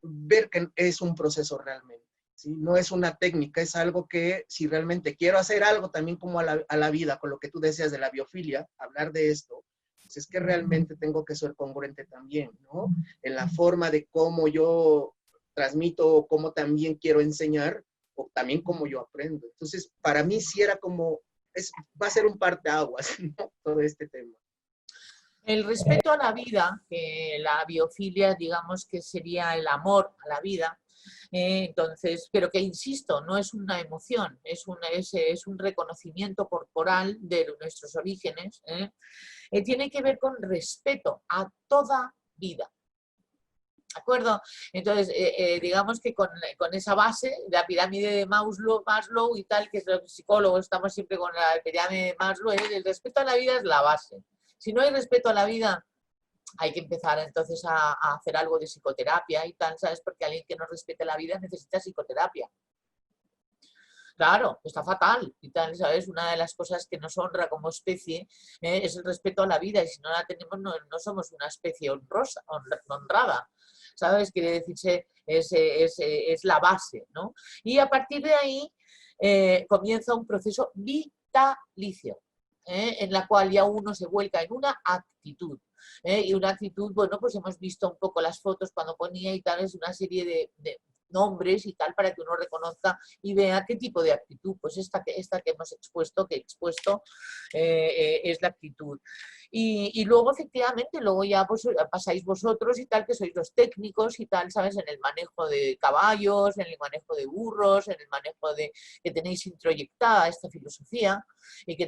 ver que es un proceso realmente. ¿Sí? No es una técnica, es algo que si realmente quiero hacer algo también como a la vida, con lo que tú decías de la biofilia, hablar de esto, pues es que realmente tengo que ser congruente también, ¿no? En la forma de cómo yo transmito, cómo también quiero enseñar, o también cómo yo aprendo. Entonces, para mí sí era como, va a ser un parteaguas, ¿no? Todo este tema. El respeto a la vida, que la biofilia, digamos que sería el amor a la vida, entonces, pero que insisto, no es una emoción, es un reconocimiento corporal de nuestros orígenes, tiene que ver con respeto a toda vida. ¿De acuerdo? Entonces, digamos que con esa base, la pirámide de Maslow y tal, que es los psicólogos estamos siempre con la pirámide de Maslow, el respeto a la vida es la base. Si no hay respeto a la vida, hay que empezar entonces a hacer algo de psicoterapia y tal, ¿sabes? Porque alguien que no respete la vida necesita psicoterapia. Claro, está fatal y tal, ¿sabes? Una de las cosas que nos honra como especie es el respeto a la vida, y si no la tenemos no somos una especie honrada, ¿sabes? Quiere decirse, es la base, ¿no? Y a partir de ahí comienza un proceso vitalicio, en la cual ya uno se vuelca en una actitud. Y una actitud, bueno, pues hemos visto un poco las fotos cuando ponía y tal, es una serie de nombres y tal, para que uno reconozca y vea qué tipo de actitud, pues esta que hemos expuesto, es la actitud. Y luego, efectivamente, luego ya pasáis vosotros y tal, que sois los técnicos y tal, ¿sabes? En el manejo de caballos, en el manejo de burros, en el manejo de que tenéis introyectada esta filosofía y que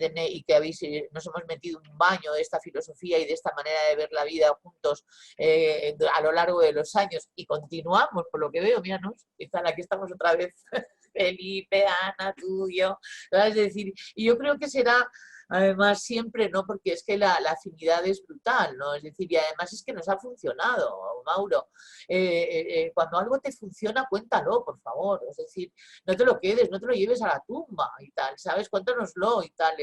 nos hemos metido en un baño de esta filosofía y de esta manera de ver la vida juntos a lo largo de los años, y continuamos, por lo que veo, míranos, y tal, aquí estamos otra vez, Felipe, Ana, tú, yo, es decir, y yo creo que será además siempre, ¿no? Porque es que la afinidad es brutal, ¿no? Es decir, y además es que nos ha funcionado, Mauro. Cuando algo te funciona, cuéntalo, por favor. Es decir, no te lo quedes, no te lo lleves a la tumba y tal, ¿sabes? Cuéntanoslo y tal.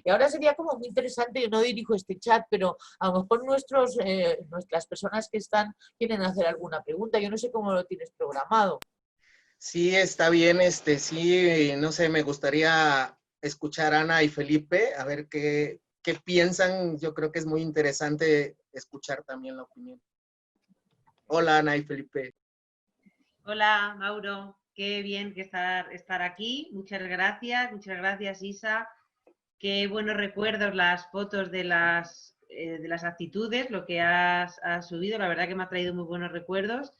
Y ahora sería como muy interesante, yo no dirijo este chat, pero a lo mejor nuestras personas que están quieren hacer alguna pregunta. Yo no sé cómo lo tienes programado. Sí, está bien, sí, no sé, me gustaría escuchar a Ana y Felipe, a ver qué piensan. Yo creo que es muy interesante escuchar también la opinión. Hola, Ana y Felipe. Hola, Mauro. Qué bien que estar aquí. Muchas gracias, Isa. Qué buenos recuerdos las fotos de las actitudes, lo que has subido. La verdad que me ha traído muy buenos recuerdos.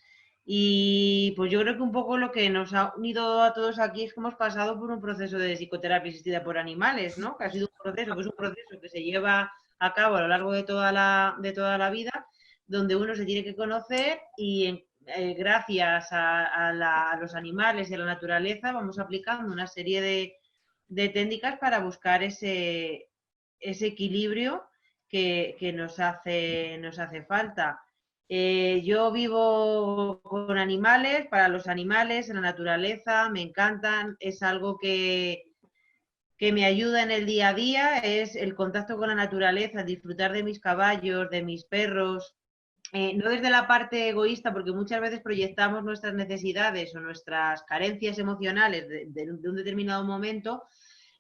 Y pues yo creo que un poco lo que nos ha unido a todos aquí es que hemos pasado por un proceso de psicoterapia asistida por animales, ¿no? Que ha sido un proceso que se lleva a cabo a lo largo de toda la vida, donde uno se tiene que conocer y gracias a los animales y a la naturaleza vamos aplicando una serie de técnicas para buscar ese equilibrio que nos hace falta. Yo vivo con animales, para los animales, en la naturaleza, me encantan, es algo que me ayuda en el día a día, es el contacto con la naturaleza, disfrutar de mis caballos, de mis perros, no desde la parte egoísta, porque muchas veces proyectamos nuestras necesidades o nuestras carencias emocionales de un determinado momento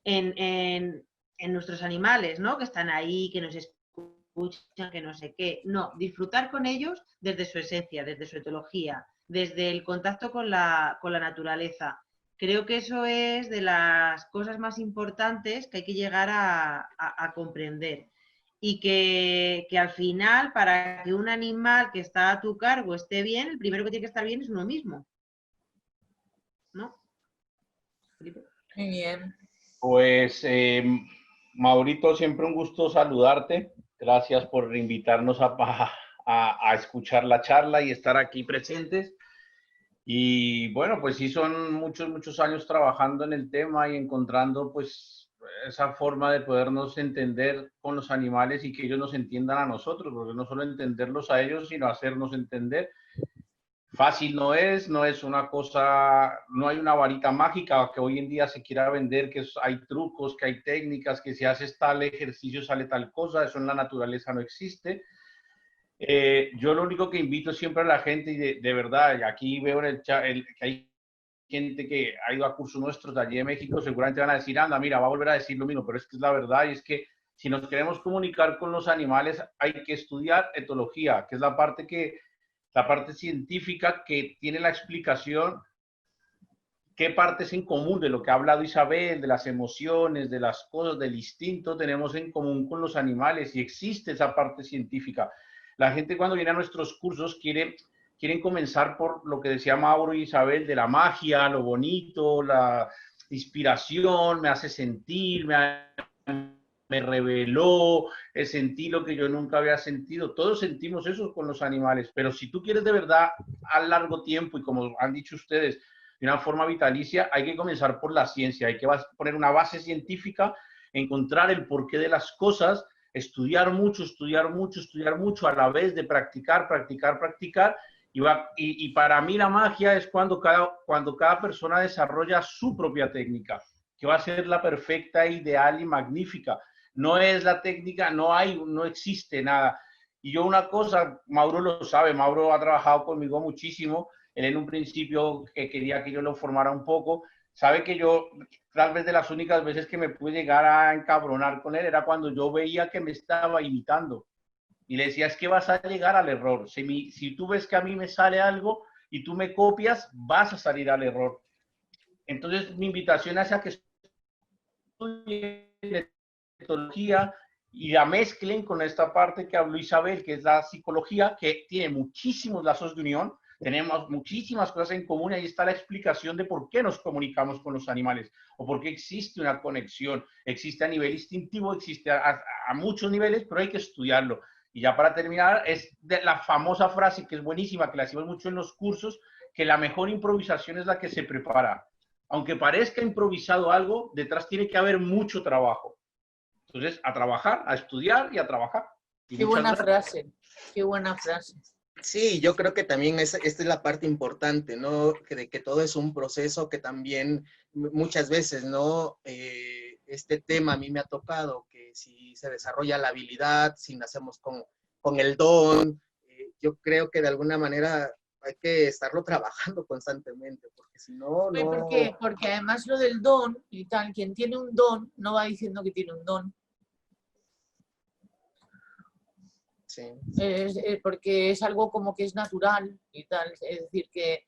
en nuestros animales, ¿no? Que están ahí, que nos escuchan, que no sé qué. No, disfrutar con ellos desde su esencia, desde su etología, desde el contacto con la naturaleza. Creo que eso es de las cosas más importantes que hay que llegar a comprender. Y que al final, para que un animal que está a tu cargo esté bien, el primero que tiene que estar bien es uno mismo, ¿no? Muy bien. Pues, Maurito, siempre un gusto saludarte. Gracias por invitarnos a escuchar la charla y estar aquí presentes. Y bueno, pues sí, son muchos años trabajando en el tema y encontrando pues esa forma de podernos entender con los animales y que ellos nos entiendan a nosotros, porque no solo entenderlos a ellos, sino hacernos entender. Fácil no es una cosa, no hay una varita mágica que hoy en día se quiera vender, que hay trucos, que hay técnicas, que si haces tal ejercicio sale tal cosa, eso en la naturaleza no existe. Yo lo único que invito siempre a la gente, y de verdad, aquí veo en el chat que hay gente que ha ido a cursos nuestros de allí de México, seguramente van a decir, anda, mira, va a volver a decir lo mismo, pero es que es la verdad, y es que si nos queremos comunicar con los animales hay que estudiar etología, que es la parte científica que tiene la explicación qué partes en común de lo que ha hablado Isabel, de las emociones, de las cosas, del instinto, tenemos en común con los animales, y existe esa parte científica. La gente cuando viene a nuestros cursos quieren comenzar por lo que decía Mauro y Isabel, de la magia, lo bonito, la inspiración, me hace sentir, me reveló, sentí lo que yo nunca había sentido. Todos sentimos eso con los animales, pero si tú quieres de verdad a largo tiempo, y como han dicho ustedes, de una forma vitalicia, hay que comenzar por la ciencia, hay que poner una base científica, encontrar el porqué de las cosas, estudiar mucho, a la vez de practicar, y para mí la magia es cuando cada persona desarrolla su propia técnica, que va a ser la perfecta, ideal y magnífica. No es la técnica, no existe nada. Y yo una cosa, Mauro lo sabe, Mauro ha trabajado conmigo muchísimo, él en un principio que quería que yo lo formara un poco, sabe que yo, tal vez de las únicas veces que me pude llegar a encabronar con él era cuando yo veía que me estaba imitando. Y le decía, es que vas a llegar al error. Si tú ves que a mí me sale algo y tú me copias, vas a salir al error. Entonces, mi invitación es a que estudien etología y la mezclen con esta parte que habló Isabel, que es la psicología, que tiene muchísimos lazos de unión, tenemos muchísimas cosas en común, y ahí está la explicación de por qué nos comunicamos con los animales, o por qué existe una conexión. Existe a nivel instintivo, existe a muchos niveles, pero hay que estudiarlo. Y ya para terminar, es de la famosa frase que es buenísima, que la hacemos mucho en los cursos, que la mejor improvisación es la que se prepara. Aunque parezca improvisado algo, detrás tiene que haber mucho trabajo. Entonces, a trabajar, a estudiar y a trabajar. Y qué buena frase, qué buena frase. Sí, yo creo que también esta es la parte importante, ¿no? De que todo es un proceso, que también muchas veces, ¿no? Este tema a mí me ha tocado, que si se desarrolla la habilidad, si nacemos con el don, yo creo que de alguna manera hay que estarlo trabajando constantemente, porque si no, no... Porque además lo del don y tal, quien tiene un don no va diciendo que tiene un don. Sí. Porque es algo como que es natural y tal, es decir, que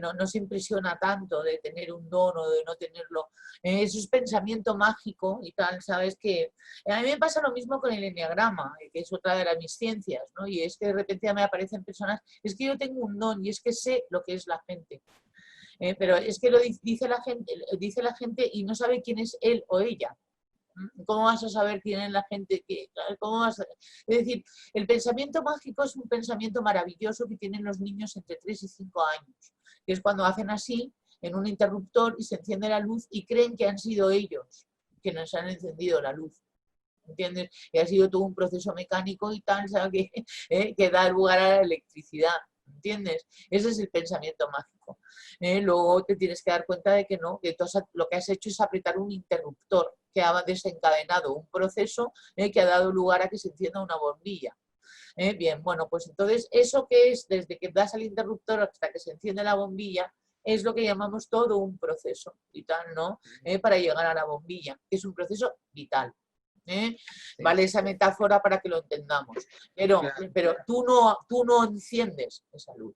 no se impresiona tanto de tener un don o de no tenerlo. Eso es pensamiento mágico y tal, ¿sabes? Que a mí me pasa lo mismo con el enneagrama, que es otra de mis ciencias, ¿no? Y es que de repente me aparecen personas, es que yo tengo un don y es que sé lo que es la gente. Pero es que lo dice la gente y no sabe quién es él o ella. ¿Cómo vas a saber quién es la gente? Es decir, el pensamiento mágico es un pensamiento maravilloso que tienen los niños entre 3 y 5 años, que es cuando hacen así en un interruptor y se enciende la luz y creen que han sido ellos que nos han encendido la luz. ¿Entiendes? Y ha sido todo un proceso mecánico y tal, ¿sabes? Que da lugar a la electricidad. ¿Entiendes? Ese es el pensamiento mágico. Luego te tienes que dar cuenta de que no, que lo que has hecho es apretar un interruptor que ha desencadenado un proceso que ha dado lugar a que se encienda una bombilla. Bien, bueno, pues entonces eso que es desde que das al interruptor hasta que se enciende la bombilla es lo que llamamos todo un proceso vital, ¿no? Para llegar a la bombilla, que es un proceso vital. Vale esa metáfora para que lo entendamos, pero tú no enciendes esa luz.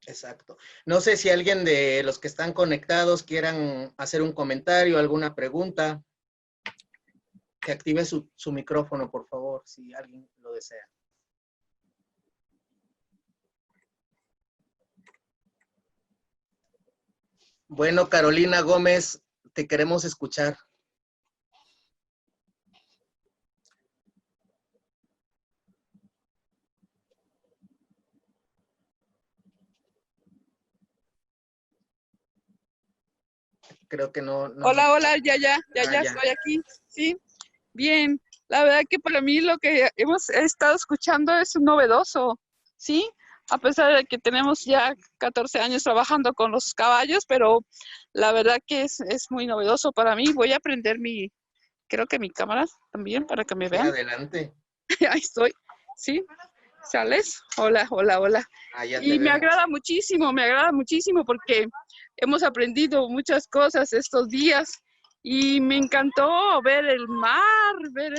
Exacto. No sé si alguien de los que están conectados quieran hacer un comentario, alguna pregunta. Que active su micrófono, por favor, si alguien lo desea. Bueno, Carolina Gómez, te queremos escuchar. Creo que no. Hola, ya estoy aquí. Sí, bien. La verdad que para mí lo que hemos estado escuchando es novedoso, ¿sí? A pesar de que tenemos ya 14 años trabajando con los caballos, pero la verdad que es muy novedoso para mí. Voy a prender creo que mi cámara también para que me vean. Sí, adelante. Ahí estoy, ¿sí? ¿Sales? Hola. Y me agrada muchísimo porque hemos aprendido muchas cosas estos días y me encantó ver el mar, ver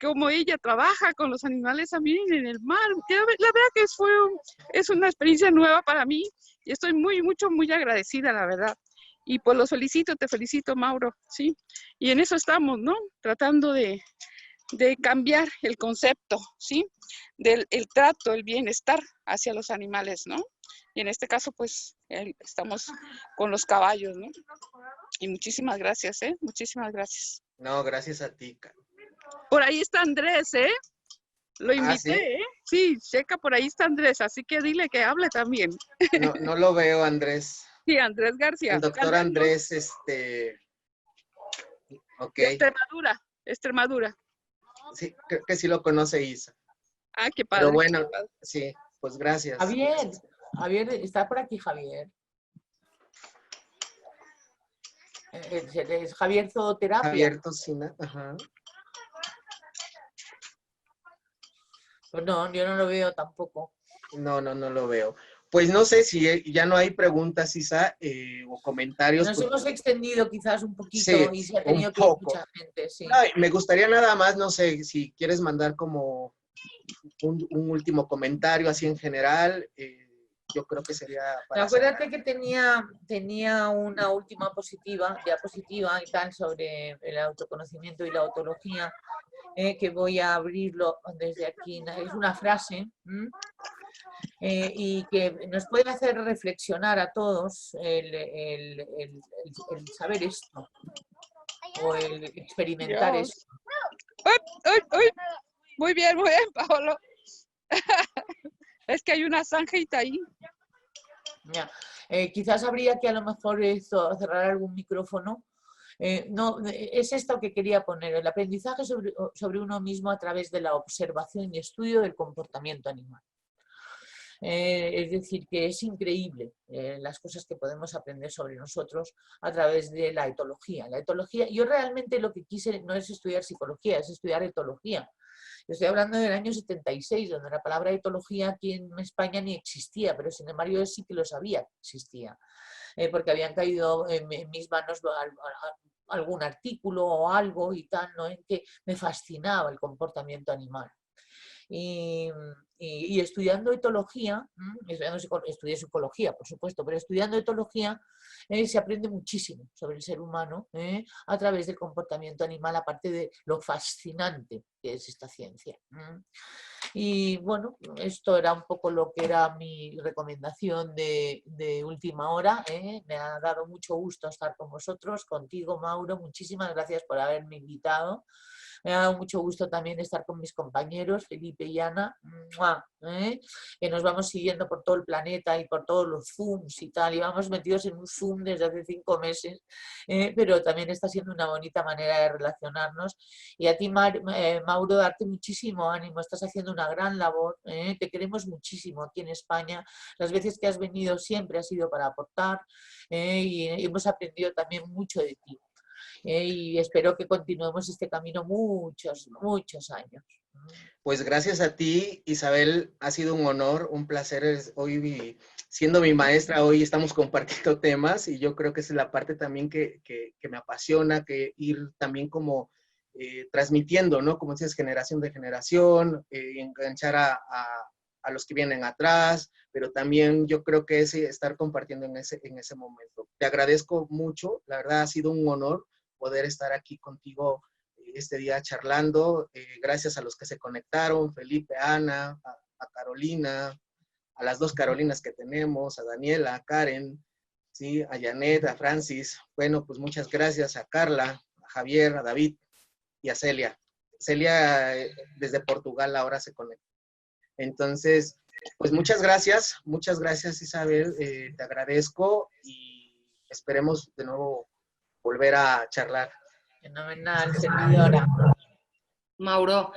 cómo ella trabaja con los animales también en el mar. La verdad que es una experiencia nueva para mí y estoy muy agradecida, la verdad. Y pues te felicito, Mauro, ¿sí? Y en eso estamos, ¿no? Tratando de cambiar el concepto, ¿sí? Del el trato, el bienestar hacia los animales, ¿no? Y en este caso, pues, estamos con los caballos, ¿no? Y muchísimas gracias, ¿eh? Muchísimas gracias. No, gracias a ti. Por ahí está Andrés, ¿eh? Lo invité, ¿sí? ¿eh? Sí, checa, por ahí está Andrés, así que dile que hable también. No lo veo, Andrés. Sí, Andrés García. El doctor Andrés, ok. De Extremadura. Sí, creo que sí lo conoce Isa. Ah, qué padre. Pero bueno, sí, pues gracias. Javier, está por aquí Javier. Es Javier Zooterapia. Javier Tocina, ajá. Pues no, yo no lo veo tampoco. No lo veo. Pues no sé si ya no hay preguntas, Isa, o comentarios. Nos pues, hemos extendido quizás un poquito sí, y se ha tenido que ir mucha gente. Sí. No, me gustaría nada más, no sé, si quieres mandar como un último comentario así en general, yo creo que sería para acuérdate que tenía una última diapositiva y tal sobre el autoconocimiento y la autología, que voy a abrirlo desde aquí. Es una frase y que nos puede hacer reflexionar a todos el saber esto o el experimentar esto. ¡Uy! Muy bien, Paolo. Es que hay una zanjita ahí. Ya. Quizás habría que a lo mejor cerrar algún micrófono. No, es esto que quería poner, el aprendizaje sobre uno mismo a través de la observación y estudio del comportamiento animal. Es decir, que es increíble las cosas que podemos aprender sobre nosotros a través de la etología. La etología, yo realmente lo que quise no es estudiar psicología, es estudiar etología. Estoy hablando del año 76, donde la palabra etología aquí en España ni existía, pero sin embargo yo sí que lo sabía que existía, porque habían caído en mis manos algún artículo o algo y tal, ¿no? En que me fascinaba el comportamiento animal. Y estudiando etología, estudié psicología, por supuesto, pero estudiando etología se aprende muchísimo sobre el ser humano a través del comportamiento animal, aparte de lo fascinante que es esta ciencia. Y bueno, esto era un poco lo que era mi recomendación de última hora. Me ha dado mucho gusto estar con vosotros, contigo, Mauro. Muchísimas gracias por haberme invitado. Me ha dado mucho gusto también estar con mis compañeros, Felipe y Ana, que nos vamos siguiendo por todo el planeta y por todos los Zooms y tal, y vamos metidos en un Zoom desde hace 5 meses, pero también está siendo una bonita manera de relacionarnos. Y a ti, Mauro, darte muchísimo ánimo, estás haciendo una gran labor, te queremos muchísimo aquí en España, las veces que has venido siempre ha sido para aportar, y hemos aprendido también mucho de ti. Y espero que continuemos este camino muchos años. Pues gracias a ti, Isabel, ha sido un honor, un placer. Hoy, siendo mi maestra, hoy estamos compartiendo temas y yo creo que esa es la parte también que me apasiona, que ir también como transmitiendo, ¿no? Como dices, generación de generación, enganchar a los que vienen atrás, pero también yo creo que es estar compartiendo en ese momento. Te agradezco mucho, la verdad ha sido un honor poder estar aquí contigo este día charlando. Gracias a los que se conectaron, Felipe, Ana, a Carolina, a las 2 Carolinas que tenemos, a Daniela, a Karen, ¿sí? A Janet, a Francis. Bueno, pues muchas gracias a Carla, a Javier, a David y a Celia. Celia desde Portugal ahora se conecta. Entonces, pues muchas gracias Isabel, te agradezco y esperemos de nuevo volver a charlar. Fenomenal, servidora. Mauro,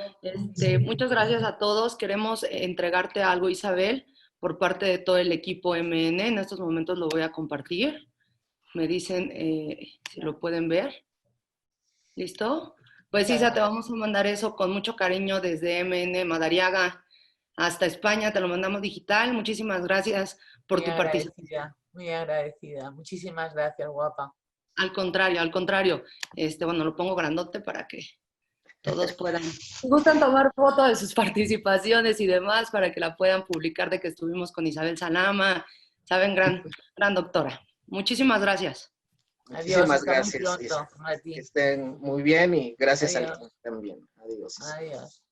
muchas gracias a todos. Queremos entregarte algo, Isabel, por parte de todo el equipo MN. En estos momentos lo voy a compartir. Me dicen si lo pueden ver. ¿Listo? Pues Isa, te vamos a mandar eso con mucho cariño desde MN Madariaga hasta España. Te lo mandamos digital. Muchísimas gracias por tu participación. Muy agradecida. Muchísimas gracias, guapa. Al contrario. Bueno, lo pongo grandote para que todos puedan. Si gustan tomar foto de sus participaciones y demás para que la puedan publicar de que estuvimos con Isabel Salama. Saben, gran doctora. Muchísimas gracias. Muchísimas Adiós, hasta muy gracias. pronto, Martín. Que estén muy bien y gracias Adiós. a ti también. Adiós. Adiós.